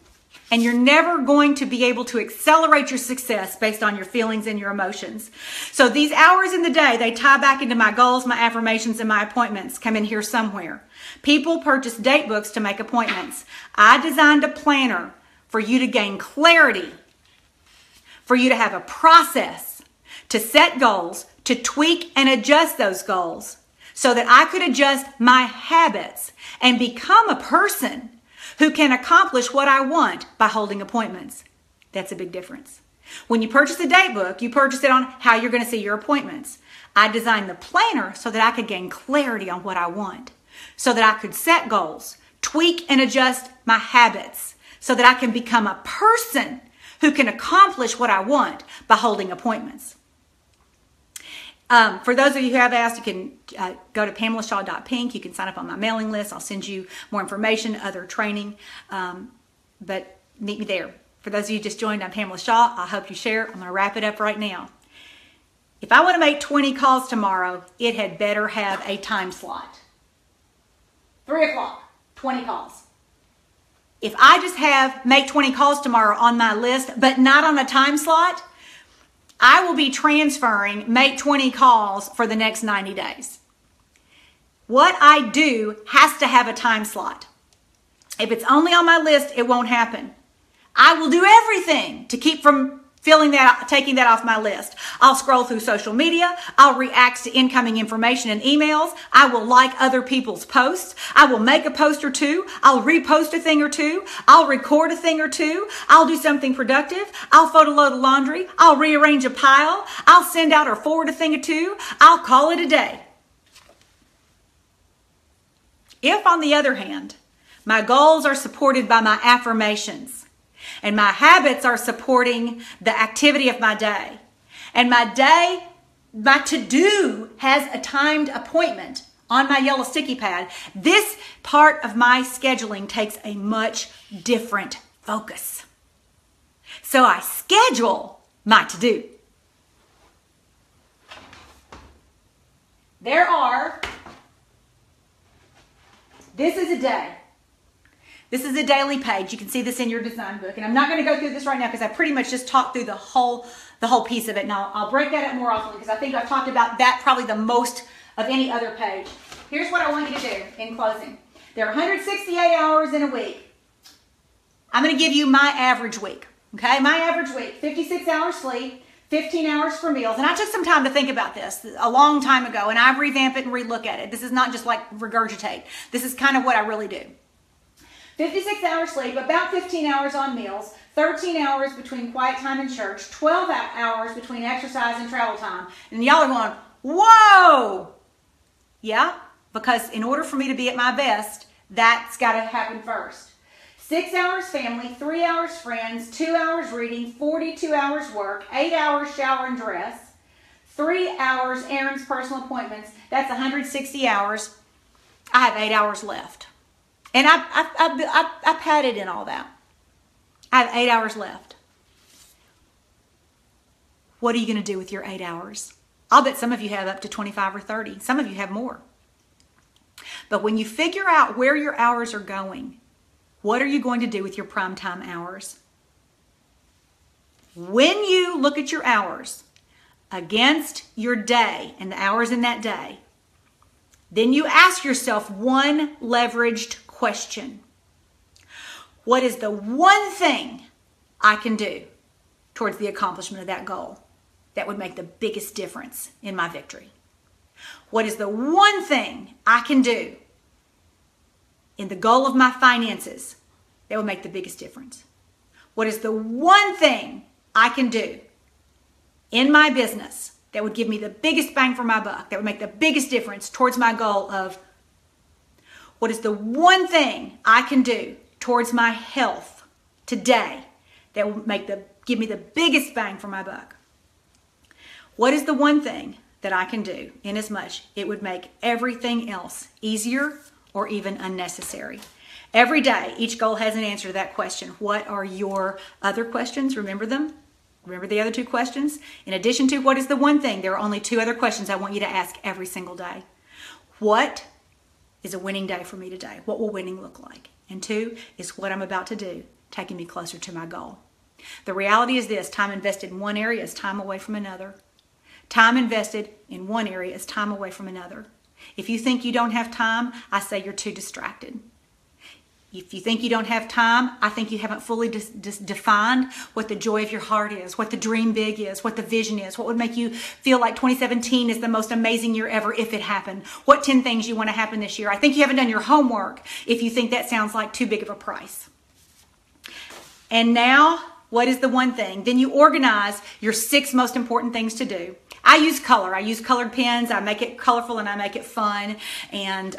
And you're never going to be able to accelerate your success based on your feelings and your emotions. So these hours in the day, they tie back into my goals, my affirmations, and my appointments come in here somewhere. People purchase date books to make appointments. I designed a planner for you to gain clarity, for you to have a process, to set goals, to tweak and adjust those goals so that I could adjust my habits and become a person who can accomplish what I want by holding appointments. That's a big difference. When you purchase a date book, you purchase it on how you're going to see your appointments. I designed the planner so that I could gain clarity on what I want, so that I could set goals, tweak and adjust my habits, so that I can become a person who can accomplish what I want by holding appointments. For those of you who have asked, you can go to PamelaShaw.pink. You can sign up on my mailing list. I'll send you more information, other training, but meet me there. For those of you who just joined, I'm Pamela Shaw. I hope you share. I'm going to wrap it up right now. If I want to make 20 calls tomorrow, it had better have a time slot. 3 o'clock, 20 calls. If I just make 20 calls tomorrow on my list, but not on a time slot, I will be transferring make 20 calls for the next 90 days. What I do has to have a time slot. If it's only on my list, it won't happen. I will do everything to keep from taking that off my list. I'll scroll through social media. I'll react to incoming information and emails. I will like other people's posts. I will make a post or two. I'll repost a thing or two. I'll record a thing or two. I'll do something productive. I'll fold a load of laundry. I'll rearrange a pile. I'll send out or forward a thing or two. I'll call it a day. If, on the other hand, my goals are supported by my affirmations, and my habits are supporting the activity of my day, and my to-do has a timed appointment on my yellow sticky pad, this part of my scheduling takes a much different focus. So I schedule my to-do. This is a day. This is a daily page. You can see this in your design book. And I'm not going to go through this right now because I pretty much just talked through the whole piece of it. Now, I'll break that up more often because I think I've talked about that probably the most of any other page. Here's what I want you to do in closing. There are 168 hours in a week. I'm going to give you my average week. Okay, my average week, 56 hours sleep, 15 hours for meals. And I took some time to think about this a long time ago, and I've revamped it and relook at it. This is not just like regurgitate. This is kind of what I really do. 56 hours sleep, about 15 hours on meals, 13 hours between quiet time and church, 12 hours between exercise and travel time. And y'all are going, whoa! Yeah, because in order for me to be at my best, that's got to happen first. 6 hours family, 3 hours friends, 2 hours reading, 42 hours work, 8 hours shower and dress, 3 hours errands, personal appointments. That's 160 hours. I have 8 hours left. And I padded in all that. I have 8 hours left. What are you going to do with your 8 hours? I'll bet some of you have up to 25 or 30. Some of you have more. But when you figure out where your hours are going, what are you going to do with your prime time hours? When you look at your hours against your day and the hours in that day, then you ask yourself one leveraged question. What is the one thing I can do towards the accomplishment of that goal that would make the biggest difference in my victory? What is the one thing I can do in the goal of my finances that would make the biggest difference? What is the one thing I can do in my business that would give me the biggest bang for my buck, that would make the biggest difference towards my goal of what is the one thing I can do towards my health today that will give me the biggest bang for my buck? What is the one thing that I can do inasmuch it would make everything else easier or even unnecessary? Every day, each goal has an answer to that question. What are your other questions? Remember them? Remember the other two questions? In addition to what is the one thing, there are only two other questions I want you to ask every single day. What is a winning day for me today? What will winning look like? And two is what I'm about to do, taking me closer to my goal. The reality is this: time invested in one area is time away from another. Time invested in one area is time away from another. If you think you don't have time, I say you're too distracted. If you think you don't have time, I think you haven't fully defined what the joy of your heart is, what the dream big is, what the vision is, what would make you feel like 2017 is the most amazing year ever if it happened, what 10 things you want to happen this year. I think you haven't done your homework if you think that sounds like too big of a price. And now, what is the one thing? Then you organize your 6 most important things to do. I use color. I use colored pens. I make it colorful and I make it fun. And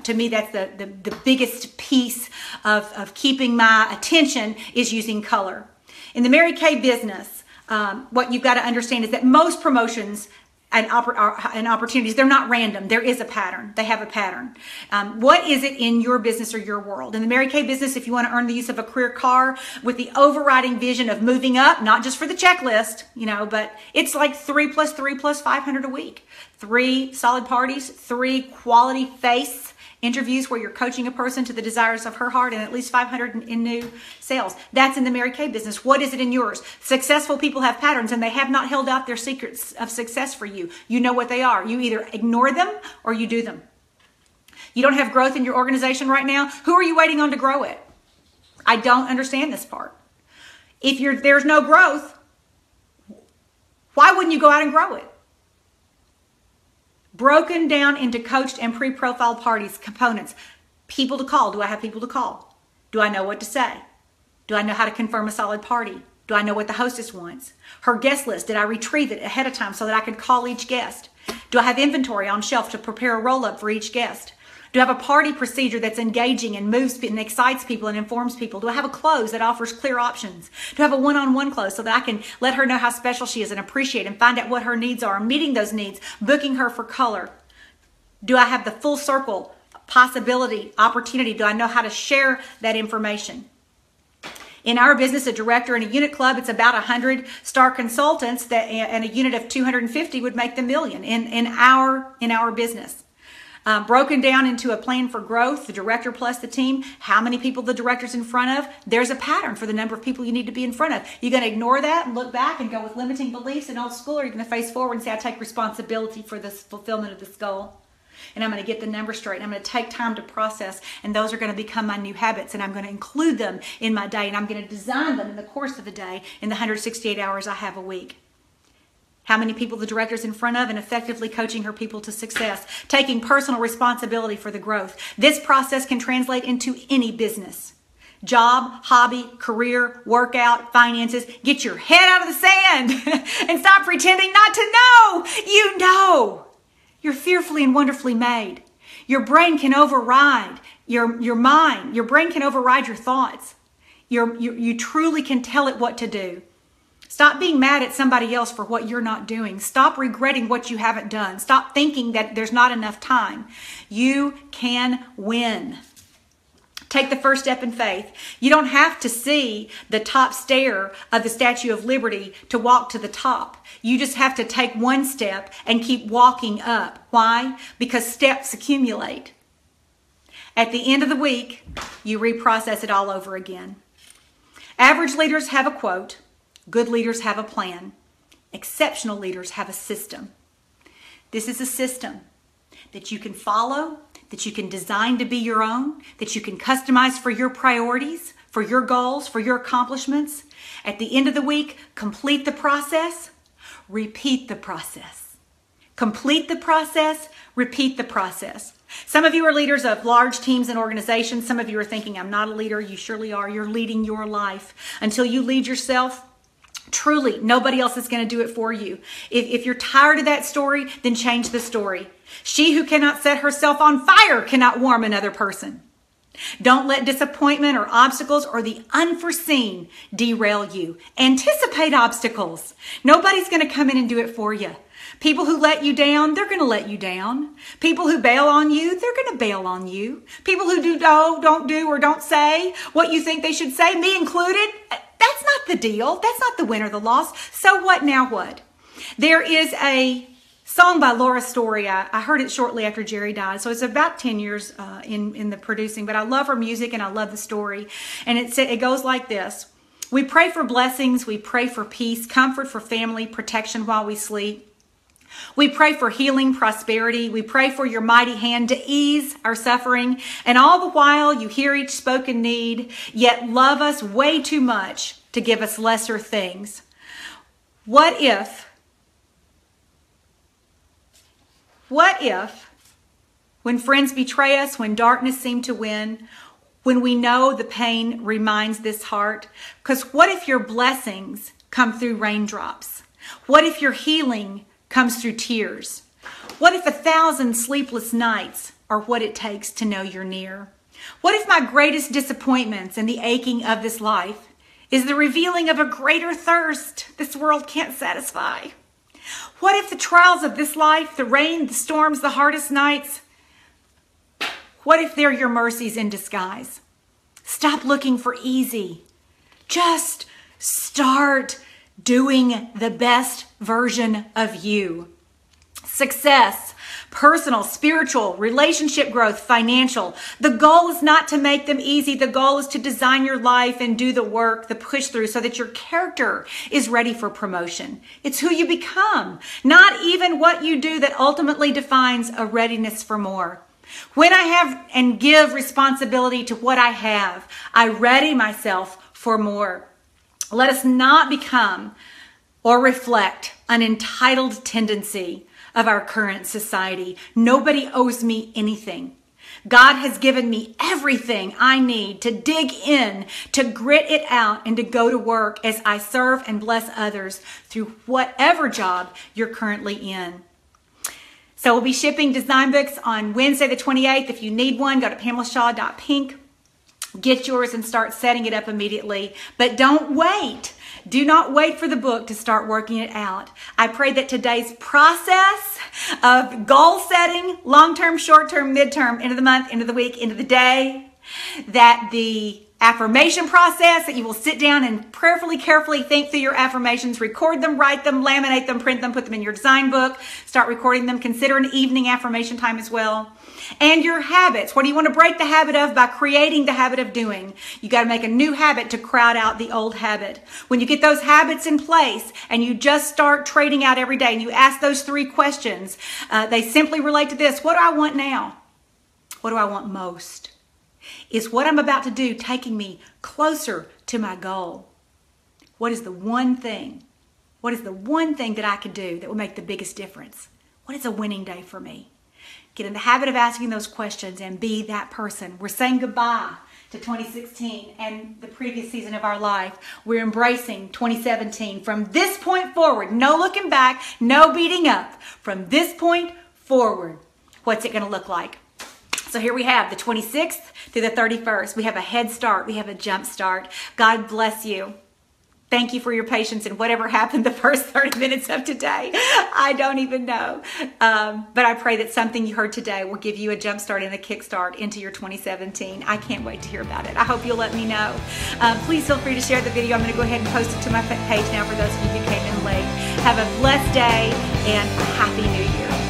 to me, that's the biggest piece of keeping my attention is using color. In the Mary Kay business, what you've got to understand is that most promotions and opportunities, they're not random. There is a pattern. They have a pattern. What is it in your business or your world? In the Mary Kay business, if you want to earn the use of a career car with the overriding vision of moving up, not just for the checklist, but it's like 3 plus 3 plus 500 a week. 3 solid parties, 3 quality face interviews where you're coaching a person to the desires of her heart, and at least 500 in new sales. That's in the Mary Kay business. What is it in yours? Successful people have patterns, and they have not held out their secrets of success for you. You know what they are. You either ignore them or you do them. You don't have growth in your organization right now. Who are you waiting on to grow it? I don't understand this part. If there's no growth, why wouldn't you go out and grow it? Broken down into coached and pre-profile parties, components, people to call. Do I have people to call? Do I know what to say? Do I know how to confirm a solid party? Do I know what the hostess wants? Her guest list, did I retrieve it ahead of time so that I could call each guest? Do I have inventory on shelf to prepare a roll-up for each guest? Do I have a party procedure that's engaging and moves and excites people and informs people? Do I have a close that offers clear options? Do I have a one-on-one close so that I can let her know how special she is and appreciate and find out what her needs are, meeting those needs, booking her for color? Do I have the full circle possibility, opportunity? Do I know how to share that information? In our business, a director in a unit club, it's about 100 star consultants and a unit of 250 would make the million in our business. Broken down into a plan for growth, the director plus the team, how many people the director's in front of, there's a pattern for the number of people you need to be in front of. You're going to ignore that and look back and go with limiting beliefs and old school, or you're going to face forward and say, I take responsibility for this fulfillment of this goal. And I'm going to get the number straight. And I'm going to take time to process. And those are going to become my new habits. And I'm going to include them in my day. And I'm going to design them in the course of the day in the 168 hours I have a week. How many people the director's in front of, and effectively coaching her people to success. Taking personal responsibility for the growth. This process can translate into any business. Job, hobby, career, workout, finances. Get your head out of the sand and stop pretending not to know. You know. You're fearfully and wonderfully made. Your brain can override your mind. Your brain can override your thoughts. You truly can tell it what to do. Stop being mad at somebody else for what you're not doing. Stop regretting what you haven't done. Stop thinking that there's not enough time. You can win. Take the first step in faith. You don't have to see the top stair of the Statue of Liberty to walk to the top. You just have to take one step and keep walking up. Why? Because steps accumulate. At the end of the week, you reprocess it all over again. Average leaders have a quote. Good leaders have a plan. Exceptional leaders have a system. This is a system that you can follow, that you can design to be your own, that you can customize for your priorities, for your goals, for your accomplishments. At the end of the week, complete the process, repeat the process. Complete the process, repeat the process. Some of you are leaders of large teams and organizations. Some of you are thinking, I'm not a leader. You surely are. You're leading your life. Until you lead yourself, Truly, nobody else is going to do it for you. If you're tired of that story, then change the story. She who cannot set herself on fire cannot warm another person. Don't let disappointment or obstacles or the unforeseen derail you. Anticipate obstacles. Nobody's going to come in and do it for you. People who let you down, they're going to let you down. People who bail on you, they're going to bail on you. People who don't do or don't say what you think they should say, me included, that's not the deal. That's not the win or the loss. So what now what? There is a song by Laura Story. I heard it shortly after Jerry died. So it's about 10 years in the producing, but I love her music and I love the story. And it goes like this. We pray for blessings. We pray for peace, comfort for family, protection while we sleep. We pray for healing, prosperity. We pray for your mighty hand to ease our suffering. And all the while you hear each spoken need, yet love us way too much to give us lesser things. What if, when friends betray us, when darkness seems to win, when we know the pain reminds this heart? Because what if your blessings come through raindrops? What if your healing comes through tears? What if 1,000 sleepless nights are what it takes to know you're near? What if my greatest disappointments and the aching of this life is the revealing of a greater thirst this world can't satisfy? What if the trials of this life, the rain, the storms, the hardest nights, what if they're your mercies in disguise? Stop looking for easy. Just start doing the best version of you. Success, personal, spiritual, relationship growth, financial. The goal is not to make them easy. The goal is to design your life and do the work, the push through, so that your character is ready for promotion. It's who you become, not even what you do, that ultimately defines a readiness for more. When I have and give responsibility to what I have, I ready myself for more. Let us not become or reflect an entitled tendency of our current society. Nobody owes me anything. God has given me everything I need to dig in, to grit it out, and to go to work as I serve and bless others through whatever job you're currently in. So we'll be shipping design books on Wednesday the 28th. If you need one, go to PamelaShaw.pink. Get yours and start setting it up immediately. But don't wait. Do not wait for the book to start working it out. I pray that today's process of goal setting, long-term, short-term, midterm, end of the month, end of the week, end of the day, that the affirmation process, that you will sit down and prayerfully, carefully think through your affirmations, record them, write them, laminate them, print them, put them in your design book, start recording them. Consider an evening affirmation time as well. And your habits. What do you want to break the habit of? By creating the habit of doing. You got to make a new habit to crowd out the old habit. When you get those habits in place and you just start trading out every day and you ask those 3 questions, they simply relate to this. What do I want now? What do I want most? Is what I'm about to do taking me closer to my goal? What is the one thing? What is the one thing that I could do that will make the biggest difference? What is a winning day for me? Get in the habit of asking those questions and be that person. We're saying goodbye to 2016 and the previous season of our life. We're embracing 2017. From this point forward, no looking back, no beating up. From this point forward, what's it going to look like? So here we have the 26th through the 31st. We have a head start. We have a jump start. God bless you. Thank you for your patience and whatever happened the first 30 minutes of today. I don't even know. But I pray that something you heard today will give you a jump start and a kick start into your 2017. I can't wait to hear about it. I hope you'll let me know. Please feel free to share the video. I'm going to go ahead and post it to my page now for those of you who came in late. Have a blessed day and a happy new year.